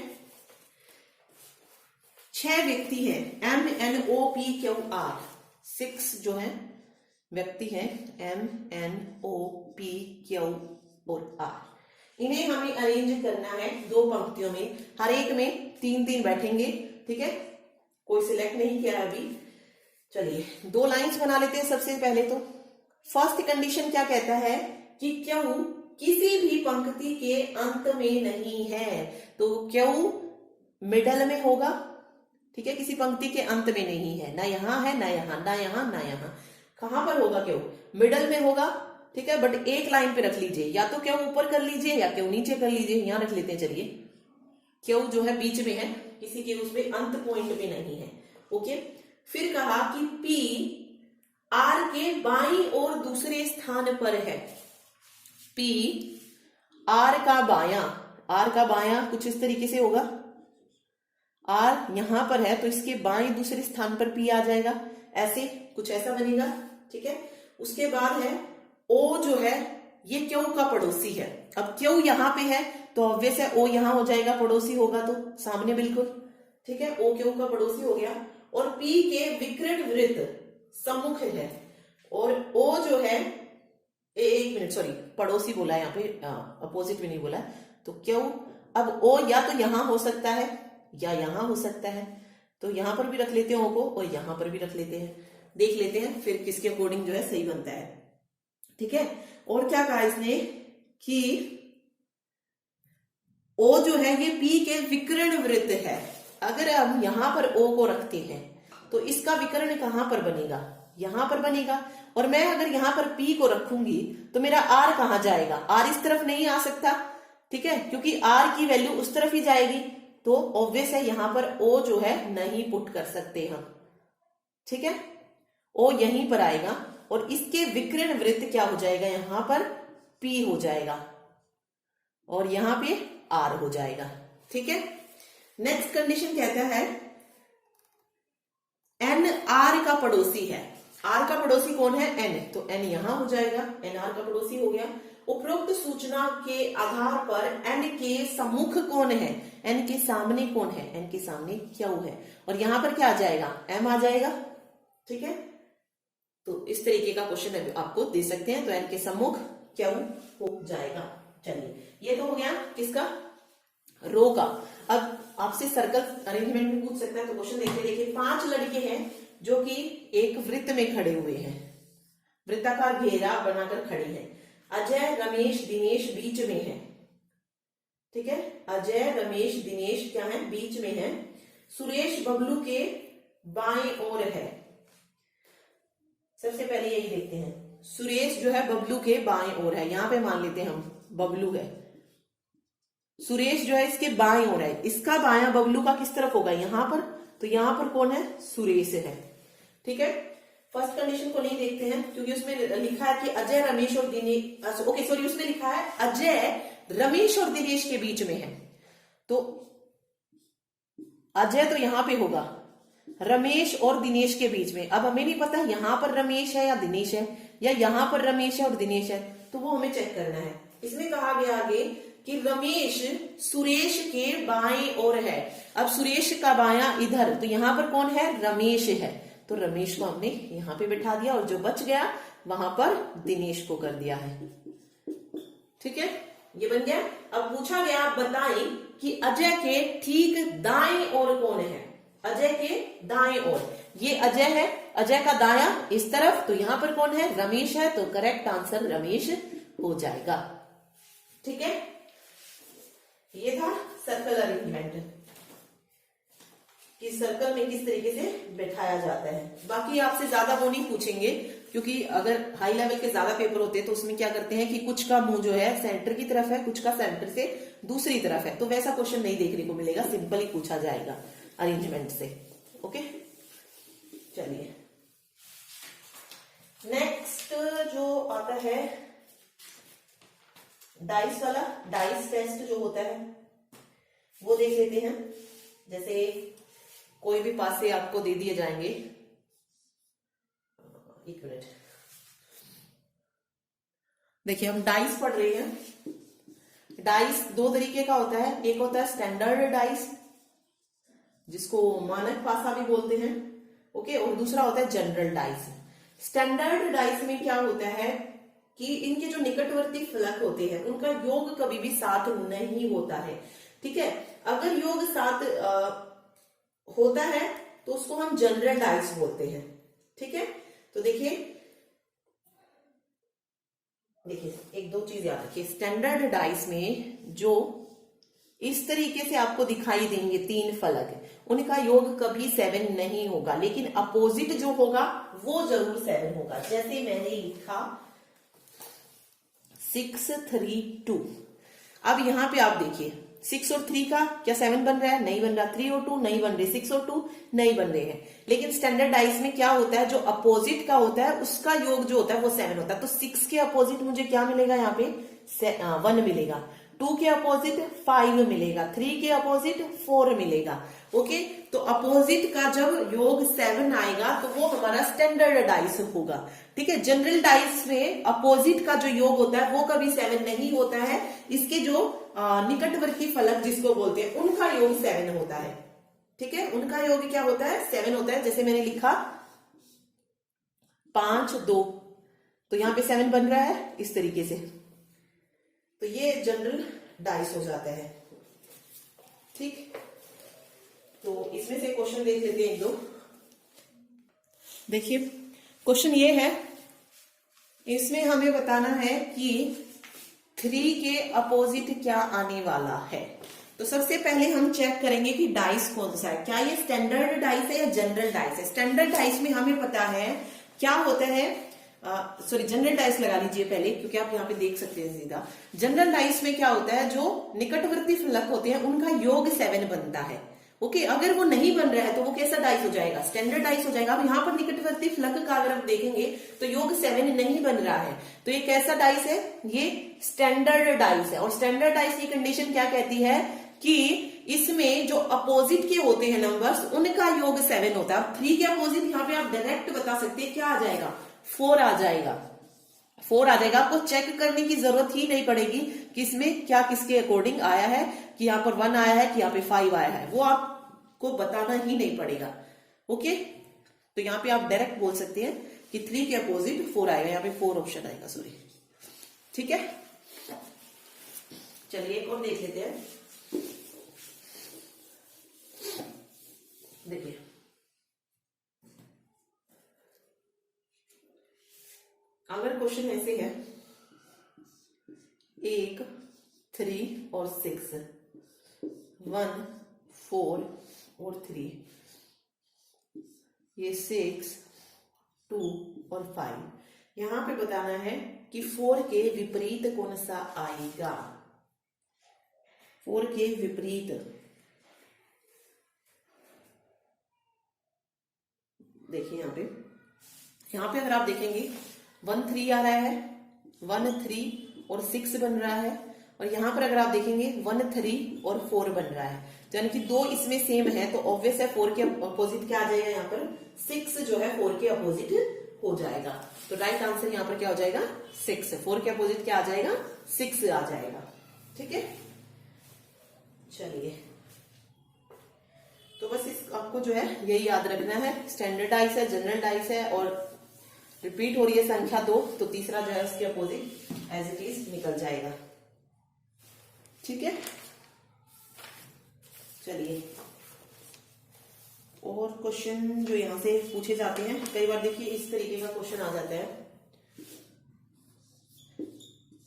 Speaker 1: 6 व्यक्ति हैं MNOPQR, 6 जो है व्यक्ति हैं MNOPQR, इन्हें हमें अरेंज करना है 2 पंक्तियों में, हर एक में 3-3 बैठेंगे, ठीक है, कोई सिलेक्ट नहीं किया अभी। चलिए 2 लाइंस बना लेते हैं सबसे पहले। तो फर्स्ट कंडीशन क्या कहता है कि क्यू किसी भी पंक्ति के अंत में नहीं है, तो क्यू मिडल में होगा, ठीक है, किसी पंक्ति के अंत में नहीं है, ना यहां है ना यहां, ना यहां ना यहां, कहां पर होगा, क्यू मिडल में होगा, ठीक है। बट एक लाइन पे रख लीजिए, या तो क्यू ऊपर कर लीजिए या क्यू नीचे कर लीजिए, यहां रख लेते हैं। चलिए क्यू जो है बीच में है, किसी के उसमें अंत पॉइंट पे नहीं है, ओके। फिर कहा कि पी आर के बाईं और दूसरे स्थान पर है, पी आर का बायां कुछ इस तरीके से होगा, आर यहां पर है तो इसके बाएं दूसरे स्थान पर पी आ जाएगा, ऐसे कुछ ऐसा बनेगा, ठीक है। उसके बाद है ओ जो है ये क्यू का पड़ोसी है, अब क्यू यहां पे है तो ऑब्वियस है ओ यहां हो जाएगा, पड़ोसी होगा तो सामने बिल्कुल, ठीक है, ओ क्यू का पड़ोसी हो गया। और पी के विकर्ण वृत्त सम्मुख है, और ओ जो है एक मिनट सॉरी पड़ोसी बोला यहाँ पे, अपोजिट में नहीं बोला, तो क्यू, अब ओ या तो यहां हो सकता है या यहां हो सकता है, तो यहां पर भी रख लेते हैं ओ को और यहां पर भी रख लेते हैं, देख लेते हैं फिर किसके अकॉर्डिंग जो है सही बनता है, ठीक है। और क्या कहा इसने कि ओ जो है ये पी के विकर्ण वृत्त है, अगर हम यहां पर ओ को रखते हैं तो इसका विकर्ण कहां पर बनेगा, यहां पर बनेगा, और मैं अगर यहां पर पी को रखूंगी तो मेरा आर कहां जाएगा, आर इस तरफ नहीं आ सकता, ठीक है, क्योंकि आर की वैल्यू उस तरफ ही जाएगी, तो ऑब्वियस है यहां पर ओ जो है नहीं पुट कर सकते हम, ठीक है, ओ यहीं पर आएगा और इसके विकर्ण वृत्त क्या हो जाएगा, यहां पर पी हो जाएगा और यहां पे आर हो जाएगा, ठीक है। नेक्स्ट कंडीशन कहता है एन आर का पड़ोसी है, आर का पड़ोसी कौन है, एन, तो एन यहां हो जाएगा, एन आर का पड़ोसी हो गया। उपरोक्त सूचना के आधार पर एन के सम्मुख कौन है, एन के सामने कौन है, एन के सामने क्यू है, और यहां पर क्या आ जाएगा, एम आ जाएगा, ठीक है। तो इस तरीके का क्वेश्चन आपको दे सकते हैं, तो एन के सम्मुख क्यू हो जाएगा। चलिए, ये तो हो गया किसका, रो का। अब आपसे सर्कल अरेंजमेंट में पूछ सकता है, तो क्वेश्चन देखिए 5 लड़के हैं जो कि एक वृत्त में खड़े हुए हैं, वृत्ताकार घेरा बनाकर खड़े हैं। अजय रमेश दिनेश बीच में है, ठीक है, अजय रमेश दिनेश क्या है, बीच में है। सुरेश बबलू के बाएं ओर है। सबसे पहले यही देखते हैं, सुरेश जो है बबलू के बाएं ओर है, यहां पे मान लेते हैं हम बबलू है, सुरेश जो है इसके बाएं ओर है। इसका बायां बबलू का किस तरफ होगा, यहां पर, तो यहां पर कौन है, सुरेश है, ठीक है। फर्स्ट कंडीशन को नहीं देखते हैं क्योंकि उसमें लिखा है कि अजय रमेश और दिनेश, ओके सॉरी, उसमें लिखा है अजय रमेश और दिनेश के बीच में है, तो अजय तो यहां पे होगा, रमेश और दिनेश के बीच में। अब हमें नहीं पता यहां पर रमेश है या दिनेश है, या यहां पर रमेश है और दिनेश है, तो वो हमें चेक करना है। इसमें कहा गया आगे कि रमेश सुरेश के बाएं ओर है। अब सुरेश का बायां इधर, तो यहां पर कौन है, रमेश है, तो रमेश को हमने यहां पे बिठा दिया और जो बच गया वहां पर दिनेश को कर दिया है, ठीक है, ये बन गया। अब पूछा गया बताएं कि अजय के ठीक दाएं ओर कौन है, अजय के दाएं ओर, ये अजय है, अजय का दाया इस तरफ, तो यहां पर कौन है, रमेश है, तो करेक्ट आंसर रमेश हो जाएगा, ठीक है। ये था सर्कल अरेंजमेंट कि सर्कल में किस तरीके से बैठाया जाता है। बाकी आपसे ज्यादा वो नहीं पूछेंगे क्योंकि अगर हाई लेवल के ज्यादा पेपर होते हैं तो उसमें क्या करते हैं कि कुछ का मुंह जो है सेंटर की तरफ है, कुछ का सेंटर से दूसरी तरफ है, तो वैसा क्वेश्चन नहीं देखने को मिलेगा, सिंपल ही पूछा जाएगा अरेंजमेंट से, ओके। चलिए नेक्स्ट जो आता है डाइस वाला, डाइस टेस्ट जो होता है वो देख लेते हैं। जैसे कोई भी पास से आपको दे दिए जाएंगे, एक मिनट, देखिए हम डाइस पढ़ रहे हैं। डाइस 2 तरीके का होता है, एक होता है स्टैंडर्ड डाइस जिसको मानक पासा भी बोलते हैं, ओके, और दूसरा होता है जनरल डाइस। स्टैंडर्ड डाइस में क्या होता है कि इनके जो निकटवर्ती फलक होते हैं उनका योग कभी भी साथ नहीं होता है, ठीक है। अगर योग साथ होता है तो उसको हम जनरल डाइस बोलते हैं, ठीक है। तो देखिए एक दो चीज याद रखिए, स्टैंडर्ड डाइस में जो इस तरीके से आपको दिखाई देंगे 3 फलक, उनका योग कभी 7 नहीं होगा, लेकिन अपोजिट जो होगा वो जरूर 7 होगा। जैसे मैंने लिखा 6 3 2, अब यहां पे आप देखिए 6 और 3 का क्या 7 बन रहा है, नहीं बन रहा, 3 और 2 नहीं बन रहे, 6 और 2 नहीं बन रहे हैं। लेकिन स्टैंडर्ड डाइस में क्या होता है, जो अपोजिट का होता है उसका योग जो होता है वो 7 होता है। तो 6 के अपोजिट मुझे क्या मिलेगा, यहाँ पे 1 मिलेगा, 2 के अपोजिट 5 मिलेगा, 3 के अपोजिट 4 मिलेगा, ओके। तो अपोजिट का जब योग 7 आएगा तो वो हमारा स्टैंडर्ड डाइस होगा, ठीक है। जनरल डाइस में अपोजिट का जो योग होता है वो कभी 7 नहीं होता है, इसके जो निकटवर्ती फलक जिसको बोलते हैं उनका योग 7 होता है, ठीक है, उनका योग क्या होता है, 7 होता है। जैसे मैंने लिखा 5 2, तो यहां पे 7 बन रहा है इस तरीके से, तो ये जनरल डाइस हो जाता है, ठीक। तो इसमें से क्वेश्चन देख लेते हैं 1 2। देखिए क्वेश्चन ये है, इसमें हमें बताना है कि 3 के अपोजिट क्या आने वाला है। तो सबसे पहले हम चेक करेंगे कि डाइस कौन सा है, क्या ये स्टैंडर्ड डाइस है या जनरल डाइस है। स्टैंडर्ड डाइस में हमें पता है क्या होता है, सॉरी जनरल डाइस लगा लीजिए पहले क्योंकि आप यहाँ पे देख सकते हैं सीधा। जनरल डाइस में क्या होता है, जो निकटवर्ती फलक होते हैं उनका योग 7 बनता है, ओके। अगर वो नहीं बन रहा है तो वो कैसा डाइस हो जाएगा, स्टैंडर्ड डाइस हो जाएगा। अब यहाँ पर निकटवर्ती फलक का अगर आप देखेंगे तो योग 7 नहीं बन रहा है, तो ये कैसा डाइस है, ये स्टैंडर्ड डाइस है। और स्टैंडर्ड डाइस की कंडीशन क्या कहती है कि इसमें जो अपोजिट के होते हैं नंबर्स उनका योग 7 होता है। 3 के अपोजिट यहाँ पे आप डायरेक्ट बता सकते हैं क्या आ जाएगा, 4 आ जाएगा, 4 आ जाएगा। आपको चेक करने की जरूरत ही नहीं पड़ेगी कि इसमें क्या किसके अकॉर्डिंग आया है, कि यहाँ पर 1 आया है कि यहाँ पे 5 आया है, वो आपको बताना ही नहीं पड़ेगा, ओके। तो यहाँ पे आप डायरेक्ट बोल सकते हैं कि 3 के अपोजिट 4 आएगा, यहाँ पे 4 ऑप्शन आएगा, सॉरी। ठीक है, चलिए एक और देख लेते हैं। देखिए अगर क्वेश्चन ऐसे है 1 3 और 6, 1 4 और 3, ये 6 2 और 5, यहां पे बताना है कि 4 के विपरीत कौन सा आएगा। 4 के विपरीत देखिए यहां पे अगर आप देखेंगे 1 3 आ रहा है, 1 3 और 6 बन रहा है, और यहां पर अगर आप देखेंगे 1 3 और 4 बन रहा है, तो यानी कि 2 इसमें सेम है, तो ऑब्वियस है 4 के अपोजिट क्या आ जाएगा, यहाँ पर 6 जो है 4 के अपोजिट हो जाएगा। तो राइट आंसर यहाँ पर क्या हो जाएगा 6, 4 के अपोजिट क्या आ जाएगा 6 आ जाएगा। ठीक है, चलिए तो बस इस आपको जो है यही याद रखना है, स्टैंडर्डाइज है, जनरल डाइस है, और रिपीट हो रही है संख्या 2, तो तीसरा जो है उसके अपोजिट एज इट इज निकल जाएगा। ठीक है, चलिए और क्वेश्चन जो यहां से पूछे जाते हैं, कई बार देखिए इस तरीके का क्वेश्चन आ जाता है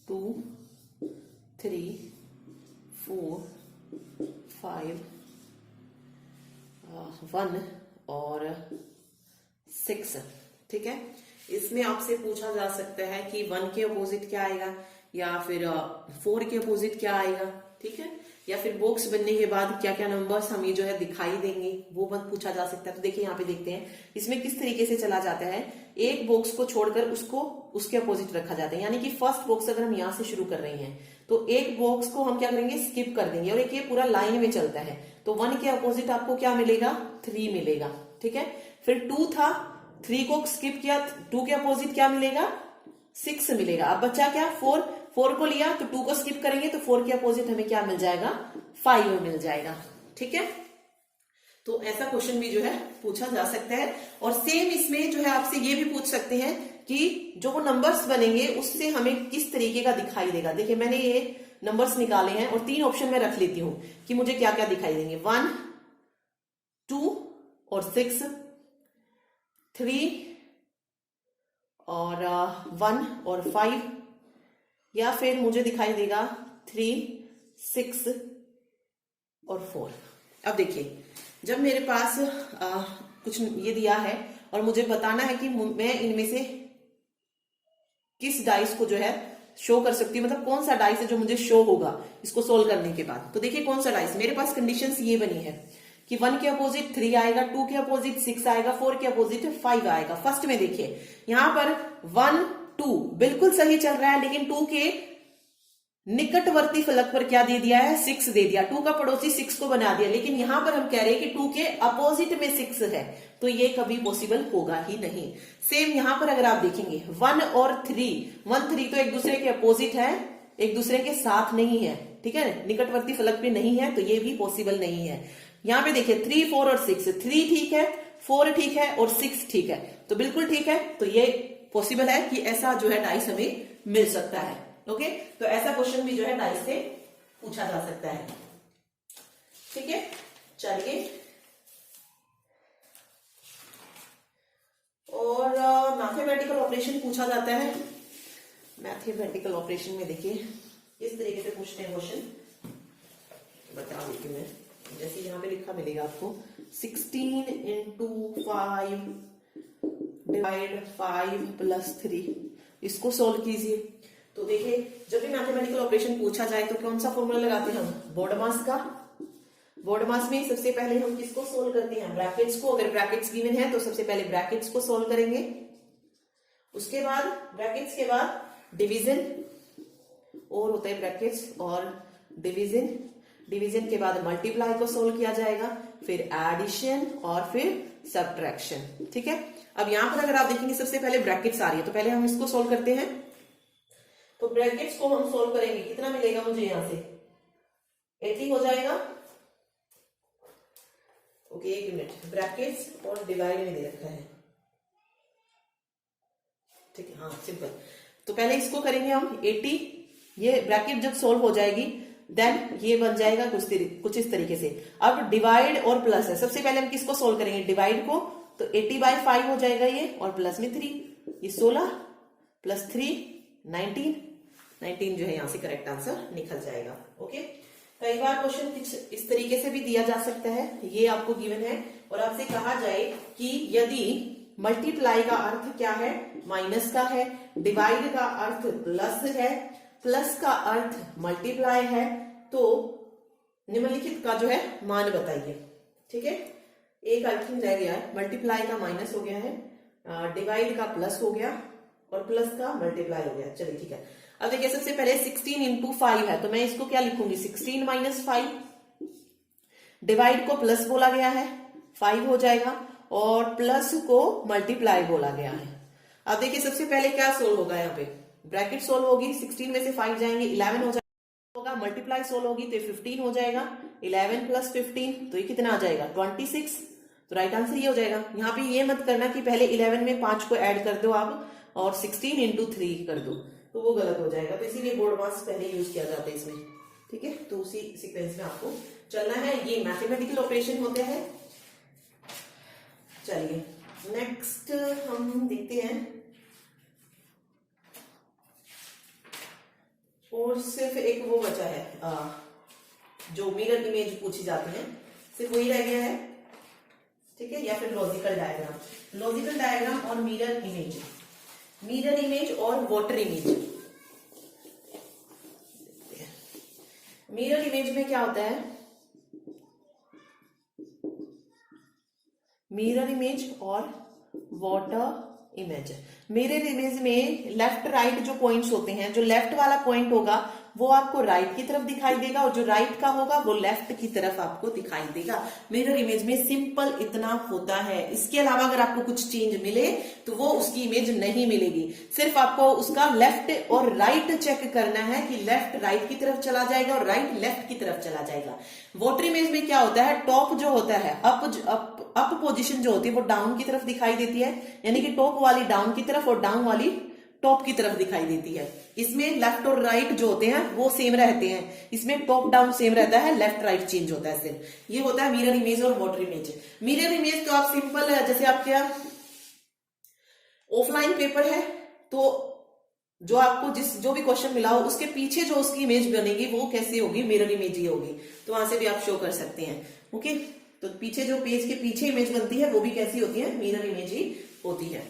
Speaker 1: 2 3 4 5 1 और 6। ठीक है, इसमें आपसे पूछा जा सकता है कि 1 के अपोजिट क्या आएगा, या फिर 4 के अपोजिट क्या आएगा। ठीक है, या फिर बॉक्स बनने के बाद क्या क्या नंबर्स हमें जो है दिखाई देंगे, वो मत पूछा जा सकता है। तो देखिए यहाँ पे देखते हैं इसमें किस तरीके से चला जाता है, एक बॉक्स को छोड़कर उसको उसके अपोजिट रखा जाता है, यानी कि फर्स्ट बॉक्स अगर हम यहाँ से शुरू कर रहे हैं तो एक बॉक्स को हम क्या करेंगे स्किप कर देंगे, और एक ये पूरा लाइन में चलता है, तो 1 के अपोजिट आपको क्या मिलेगा 3 मिलेगा। ठीक है, फिर 2 था, 3 को स्किप किया, 2 के अपोजिट क्या मिलेगा 6 मिलेगा। अब बचा क्या 4 को लिया तो 2 को स्किप करेंगे तो 4 के अपोजिट हमें क्या मिल जाएगा 5 मिल जाएगा। ठीक है, तो ऐसा क्वेश्चन भी जो है पूछा जा सकता है, और सेम इसमें जो है आपसे ये भी पूछ सकते हैं कि जो वो नंबर्स बनेंगे उससे हमें किस तरीके का दिखाई देगा। देखिए मैंने ये नंबर्स निकाले हैं और 3 ऑप्शन में रख लेती हूं कि मुझे क्या क्या दिखाई देंगे, 1 2 और 6, 3 और 1 और 5, या फिर मुझे दिखाई देगा 3 6 और 4। अब देखिए जब मेरे पास कुछ ये दिया है और मुझे बताना है कि मैं इनमें से किस डाइस को जो है शो कर सकती हूँ, मतलब कौन सा डाइस है जो मुझे शो होगा इसको सोल्व करने के बाद। तो देखिए कौन सा डाइस, मेरे पास कंडीशंस ये बनी है कि 1 के अपोजिट 3 आएगा, 2 के अपोजिट 6 आएगा, 4 के अपोजिट 5 आएगा। फर्स्ट में देखिए यहां पर 1 2 बिल्कुल सही चल रहा है, लेकिन 2 के निकटवर्ती फलक पर क्या दे दिया है 6 दे दिया, 2 का पड़ोसी 6 को बना दिया, लेकिन यहां पर हम कह रहे हैं कि 2 के अपोजिट में 6 है, तो ये कभी पॉसिबल होगा ही नहीं। सेम यहां पर अगर आप देखेंगे 1 और 3 1 3 तो एक दूसरे के अपोजिट है, एक दूसरे के साथ नहीं है। ठीक है, निकटवर्ती फलक पे नहीं है, तो ये भी पॉसिबल नहीं है। यहां पे देखिए 3 4 और 6, 3 ठीक है, 4 ठीक है और 6 ठीक है, तो बिल्कुल ठीक है, तो ये पॉसिबल है कि ऐसा जो है डाइस हमें मिल सकता है। ओके, तो ऐसा क्वेश्चन भी जो है डाइस से पूछा जा सकता है। ठीक है, चलिए और मैथमेटिकल ऑपरेशन पूछा जाता है। मैथमेटिकल ऑपरेशन में देखिए इस तरीके से पूछते हैं क्वेश्चन, बता देती हूँ मैं। जैसे यहाँ पे लिखा मिलेगा आपको 16 into 5 डिवाइड 5 प्लस 3, इसको सोल्व कीजिए। तो देखिए जब भी मैथमेटिकल ऑपरेशन पूछा जाए तो कौन सा फॉर्मूला लगाते हैं हम, बोर्ड मास का। बोर्ड मास में सबसे पहले हम किसको सोल्व करते हैं, ब्रैकेट्स को। अगर ब्रैकेट्स गिवन है तो सबसे पहले ब्रैकेट्स को सोल्व करेंगे, उसके बाद ब्रैकेट्स के बाद डिवीजन, और होता है ब्रैकेट्स और डिवीजन, डिवीजन के बाद मल्टीप्लाई को सोल्व किया जाएगा, फिर एडिशन और फिर सब्ट्रैक्शन। ठीक है, अब यहां पर अगर आप देखेंगे सबसे पहले ब्रैकेट्स आ रही है, तो पहले हम इसको सोल्व करते हैं। तो ब्रैकेट्स को हम सोल्व करेंगे, कितना मिलेगा मुझे यहां से 80 हो जाएगा। ओके, एक मिनट, ब्रैकेट्स और डिवाइड में दे रखा है। ठीक है, हाँ सिंपल। तो पहले इसको करेंगे हम 80, ये ब्रैकेट जब सोल्व हो जाएगी देन ये बन जाएगा कुछ इस तरीके से। अब डिवाइड और प्लस है, सबसे पहले हम किसको सोल्व करेंगे, डिवाइड को, तो 80/5 हो जाएगा ये, और प्लस में 3, ये 16 प्लस 3 19 जो है यहां से करेक्ट आंसर निकल जाएगा। ओके, कई बार क्वेश्चन इस तरीके से भी दिया जा सकता है, ये आपको गिवन है और आपसे कहा जाए कि यदि मल्टीप्लाई का अर्थ क्या है, माइनस का है, डिवाइड का अर्थ प्लस है, प्लस का अर्थ मल्टीप्लाई है, तो निम्नलिखित का जो है मान बताइए। ठीक है, एक आई थिंक रह गया है, मल्टीप्लाई का माइनस हो गया है, डिवाइड का प्लस हो गया और प्लस का मल्टीप्लाई हो गया। चलिए ठीक है, अब देखिए सबसे पहले 16 इंटू 5 है, तो मैं इसको क्या लिखूंगी, 16 माइनस 5, डिवाइड को प्लस बोला गया है 5 हो जाएगा, और प्लस को मल्टीप्लाई बोला गया है। अब देखिए सबसे पहले क्या सोल्व होगा, यहाँ पे ब्रैकेट सोल्व होगी, 16 में से 5 जाएंगे 11 हो जाएगा, मल्टीप्लाई सोल्व होगी तो 15 हो जाएगा, 11 प्लस 15 तो ये कितना आ जाएगा 26, तो राइट आंसर ये हो जाएगा। यहाँ पे ये मत करना कि पहले 11 में 5 को ऐड कर दो आप और 16 इंटू 3 कर दो, तो वो गलत हो जाएगा, तो इसीलिए बोर्ड मार्क्स पहले यूज किया जाता है इसमें। ठीक है, तो उसी सीक्वेंस में आपको चलना है, ये मैथमेटिकल ऑपरेशन होते हैं। चलिए नेक्स्ट हम देखते हैं, और सिर्फ एक वो बचा है जो मिरर इमेज पूछी जाती है, सिर्फ वही रह गया है। ठीक है, या फिर लॉजिकल डायग्राम और मिरर इमेज और वाटर इमेज। मिरर इमेज में क्या होता है, मिरर इमेज और वाटर इमेज। मिरर इमेज में लेफ्ट राइट जो पॉइंट्स होते हैं, जो लेफ्ट वाला पॉइंट होगा वो आपको राइट की तरफ दिखाई देगा और जो राइट का होगा वो लेफ्ट की तरफ आपको दिखाई देगा। मिरर इमेज में सिंपल इतना होता है, इसके अलावा अगर आपको कुछ चेंज मिले तो वो उसकी इमेज नहीं मिलेगी, सिर्फ आपको उसका लेफ्ट और राइट चेक करना है कि लेफ्ट राइट की तरफ चला जाएगा और राइट लेफ्ट की तरफ चला जाएगा। वाटर इमेज में क्या होता है, टॉप जो होता है, अप पोजीशन जो होती है वो डाउन की तरफ दिखाई देती है, यानी कि टॉप वाली डाउन की तरफ और डाउन वाली टॉप की तरफ दिखाई देती है। इसमें लेफ्ट और राइट जो होते हैं वो सेम रहते हैं, इसमें टॉप डाउन सेम रहता है, लेफ्ट राइट चेंज होता है सिर्फ। ये होता है मिरर इमेज और वाटर इमेज। मिरर इमेज तो आप सिंपल, जैसे आपके ऑफलाइन पेपर है तो जो आपको जो भी क्वेश्चन मिला हो उसके पीछे जो उसकी इमेज बनेगी वो कैसी होगी, मिरर इमेज ही होगी, तो वहां से भी आप शो कर सकते हैं। ओके, तो पीछे जो पेज के पीछे इमेज बनती है वो भी कैसी होती है, मिरर इमेज ही होती है।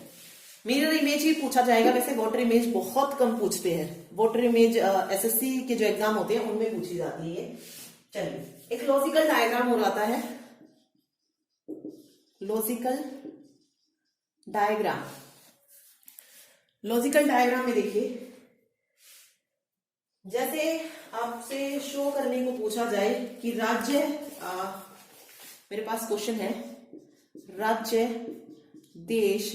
Speaker 1: मिरर इमेज ही पूछा जाएगा, वैसे वाटर इमेज बहुत कम पूछते हैं, वाटर इमेज एसएससी के जो एग्जाम होते हैं उनमें पूछी जाती है। चलिए, एक लॉजिकल डायग्राम हो रहा है, लॉजिकल डायग्राम में देखिए, जैसे आपसे शो करने को पूछा जाए कि राज्य, मेरे पास क्वेश्चन है, राज्य, देश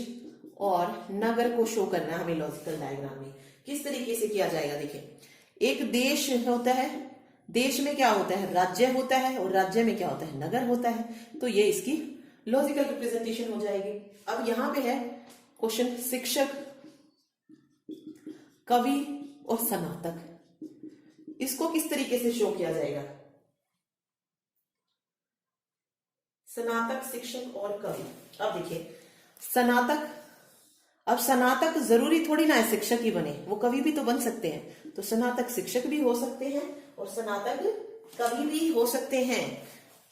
Speaker 1: और नगर को शो करना है हमें लॉजिकल डायग्राम में। किस तरीके से किया जाएगा, देखिए एक देश होता है, देश में क्या होता है, राज्य होता है, और राज्य में क्या होता है, नगर होता है, तो ये इसकी लॉजिकल रिप्रेजेंटेशन हो जाएगी। अब यहां पे है क्वेश्चन, शिक्षक, कवि और स्नातक, इसको किस तरीके से शो किया जाएगा, स्नातक, शिक्षक और कवि। अब देखिए स्नातक, अब स्नातक जरूरी थोड़ी ना है शिक्षक ही बने, वो कवि भी तो बन सकते हैं, तो स्नातक शिक्षक भी हो सकते हैं और स्नातक कवि भी हो सकते हैं।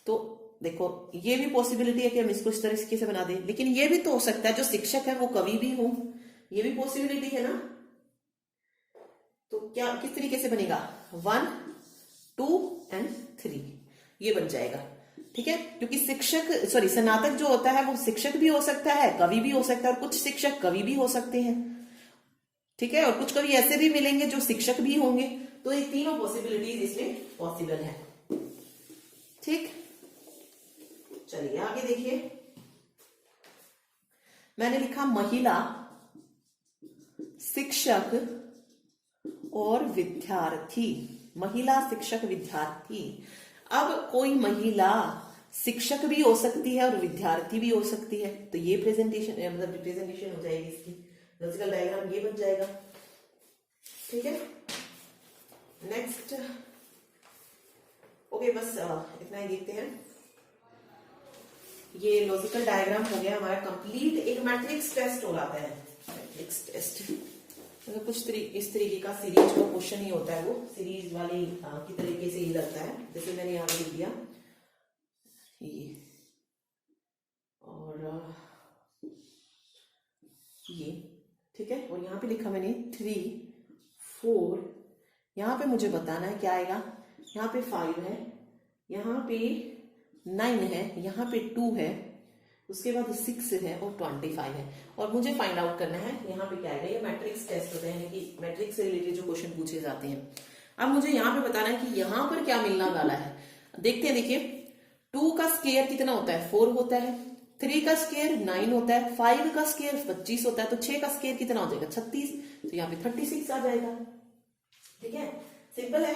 Speaker 1: तो देखो ये भी पॉसिबिलिटी है कि हम इसको इस तरीके से बना दें, लेकिन ये भी तो हो सकता है जो शिक्षक है वो कवि भी हो, ये भी पॉसिबिलिटी है ना। तो क्या किस तरीके से बनेगा, 1 2 एंड 3 ये बन जाएगा। ठीक है, क्योंकि स्नातक जो होता है वो शिक्षक भी हो सकता है, कवि भी हो सकता है, और कुछ शिक्षक कवि भी हो सकते हैं। ठीक है, और कुछ कवि ऐसे भी मिलेंगे जो शिक्षक भी होंगे, तो ये तीनों पॉसिबिलिटीज इसमें पॉसिबल है। ठीक, चलिए आगे देखिए, मैंने लिखा महिला, शिक्षक और विद्यार्थी, महिला, शिक्षक, विद्यार्थी। अब कोई महिला शिक्षक भी हो सकती है और विद्यार्थी भी हो सकती है, तो ये प्रेजेंटेशन मतलब रिप्रेजेंटेशन हो जाएगी इसकी, लॉजिकल डायग्राम ये बन जाएगा। ठीक है, नेक्स्ट। ओके, बस इतना ही देखते हैं। ये लॉजिकल डायग्राम हो गया हमारा कंप्लीट। एक मैट्रिक्स टेस्ट हो जाता है, मैट्रिक्स टेस्ट मतलब कुछ इस तरीके का सीरीज का क्वेश्चन ही होता है, वो सीरीज वाली की तरीके से ही लगता है, जैसे मैंने यहाँ लिख दिया ये और ये, ठीक है। और यहाँ पे लिखा मैंने 3 4, यहाँ पे मुझे बताना है क्या आएगा। यहाँ पे 5 है, यहाँ पे 9 है, यहाँ पे 2 है, उसके बाद 6 है और 25 है, और मुझे फाइंड आउट करना है यहाँ पे क्या आएगा। ये मैट्रिक्स टेस्ट होते हैं, कि मैट्रिक्स से रिलेटेड जो क्वेश्चन पूछे जाते हैं। अब मुझे यहाँ पे बताना है कि यहाँ पर क्या मिलना वाला है। देखते हैं, देखिए 2 का स्क्वायर कितना होता है, 4 होता है, 3 का स्क्वायर 9 होता है, 5 का स्क्वायर 25 होता है, तो 6 का स्क्वायर कितना हो जाएगा 36, तो यहाँ पे 36 आ जाएगा। ठीक है, सिंपल है।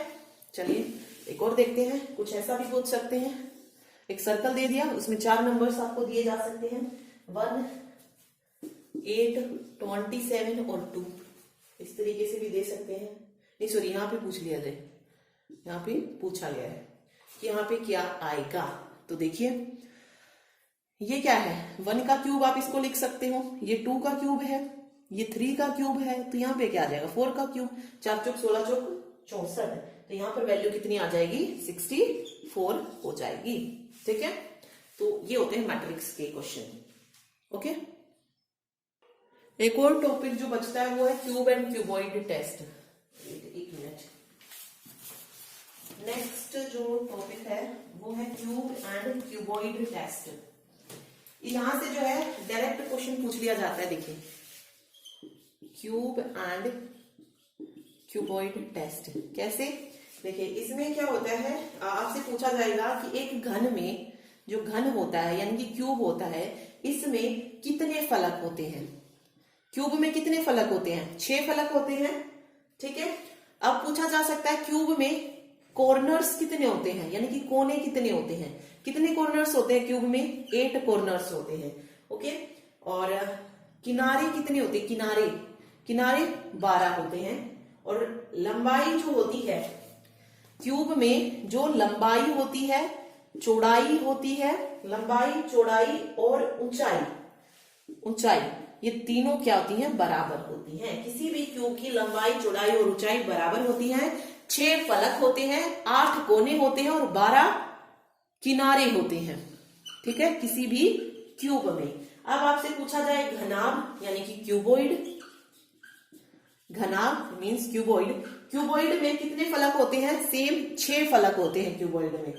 Speaker 1: चलिए एक और देखते हैं, कुछ ऐसा भी पूछ सकते हैं। एक सर्कल दे दिया, उसमें 4 नंबर्स आपको दिए जा सकते हैं, 1 8 27 और 2, इस तरीके से भी दे सकते हैं। नहीं सॉरी, यहाँ पे पूछ लिया जाए, यहाँ पे पूछा गया है कि यहाँ पे क्या आएगा। तो देखिए ये क्या है, 1 का क्यूब आप इसको लिख सकते हो, ये 2 का क्यूब है, ये 3 का क्यूब है, तो यहाँ पे क्या आ जाएगा 4 का क्यूब, 4 चौक 16 चौक 64, तो यहाँ पर वैल्यू कितनी आ जाएगी 64 हो जाएगी। ठीक है, तो ये होते हैं मैट्रिक्स के क्वेश्चन। ओके, एक और टॉपिक जो बचता है वो है क्यूब एंड क्यूबॉइड टेस्ट। एक मिनट, नेक्स्ट जो टॉपिक है वो है क्यूब एंड क्यूबॉइड टेस्ट। यहां से जो है डायरेक्ट क्वेश्चन पूछ लिया जाता है। देखिए क्यूब एंड क्यूबॉइड टेस्ट कैसे, देखिए इसमें क्या होता है, आपसे पूछा जाएगा कि एक घन में जो घन होता है यानी कि क्यूब होता है, इसमें कितने फलक होते हैं। क्यूब में कितने फलक होते हैं, 6 फलक होते हैं। ठीक है, अब पूछा जा सकता है क्यूब में कॉर्नर्स कितने होते हैं, यानी कि कोने कितने होते हैं। कितने कॉर्नर्स होते हैं क्यूब में, 8 कॉर्नर्स होते हैं। ओके, और किनारे कितने होते हैं, किनारे 12 होते हैं। और लंबाई जो होती है क्यूब में, जो लंबाई होती है, चौड़ाई होती है, लंबाई चौड़ाई और ऊंचाई, ये तीनों क्या होती हैं, बराबर होती हैं। किसी भी क्यूब की लंबाई चौड़ाई और ऊंचाई बराबर होती है। 6 फलक होते हैं, 8 कोने होते हैं और 12 किनारे होते हैं। ठीक है, किसी भी क्यूब में। अब आपसे पूछा जाए घनाभ यानी कि क्यूबॉइड, घनाभ मीन्स क्यूबॉइड में कितने फलक होते हैं, सेम 6 फलक होते हैं क्यूबॉइड में।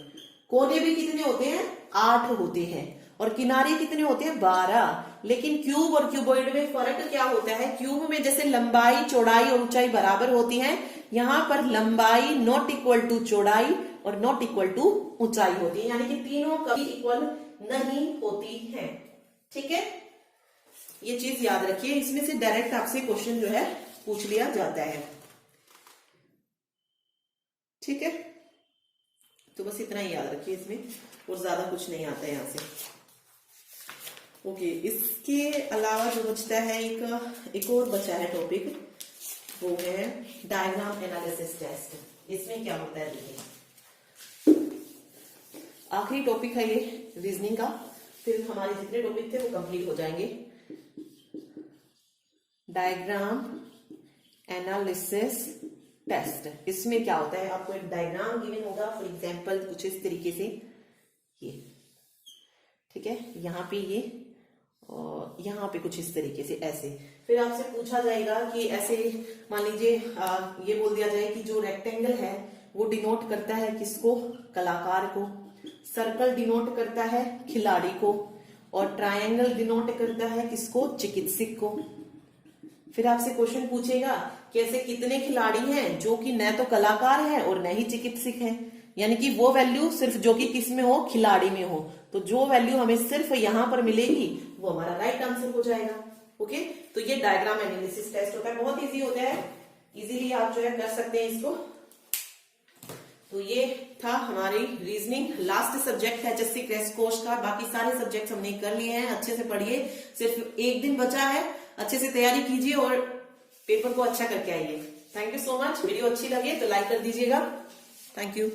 Speaker 1: कोने भी कितने होते हैं, 8 होते हैं, और किनारे कितने होते हैं, 12। लेकिन क्यूब और क्यूबॉइड में फर्क क्या होता है, क्यूब में जैसे लंबाई चौड़ाई और ऊंचाई बराबर होती है, यहां पर लंबाई नॉट इक्वल टू चौड़ाई और नॉट इक्वल टू ऊंचाई होती है, यानी कि तीनों कभी इक्वल नहीं होती है। ठीक है, ये चीज याद रखिए, इसमें से डायरेक्ट आपसे क्वेश्चन जो है पूछ लिया जाता है। ठीक है, तो बस इतना ही याद रखिए, इसमें और ज्यादा कुछ नहीं आता है यहां से। ओके, इसके अलावा जो बचता है एक और बचा है टॉपिक, वो है डायग्राम एनालिसिस टेस्ट। इसमें क्या होता है, देखिए आखिरी टॉपिक है ये रीजनिंग का, फिर हमारे जितने टॉपिक थे वो कंप्लीट हो जाएंगे। डायग्राम एनालिसिस टेस्ट, इसमें क्या होता है, आपको एक डायग्राम गिवन होगा, फॉर एग्जांपल कुछ इस तरीके से ये, ठीक है, यहाँ पे ये और यहाँ पे कुछ इस तरीके से ऐसे। फिर आपसे पूछा जाएगा कि ऐसे मान लीजिए ये बोल दिया जाए कि जो रेक्टेंगल है वो डिनोट करता है किसको, कलाकार को, सर्कल डिनोट करता है खिलाड़ी को, और ट्रायंगल डिनोट करता है किसको, चिकित्सक को। फिर आपसे क्वेश्चन पूछेगा कि ऐसे कितने खिलाड़ी हैं जो कि न तो कलाकार है और न ही चिकित्सक है, यानी कि वो वैल्यू सिर्फ जो कि किस में हो, खिलाड़ी में हो। तो जो वैल्यू हमें सिर्फ यहां पर मिलेगी वो हमारा राइट आंसर हो जाएगा। ओके, तो ये डायग्राम एनालिसिस टेस्ट होता है, बहुत इजी होता है, इजीली आप जो है कर सकते हैं इसको। तो ये था हमारी रीजनिंग, लास्ट सब्जेक्ट है एचएससी क्रैश कोर्स का। बाकी सारे सब्जेक्ट हमने कर लिए हैं, अच्छे से पढ़िए, सिर्फ एक दिन बचा है, अच्छे से तैयारी कीजिए और पेपर को अच्छा करके आइए। Thank you so much. Video अच्छी लगे तो लाइक कर दीजिएगा। Thank you.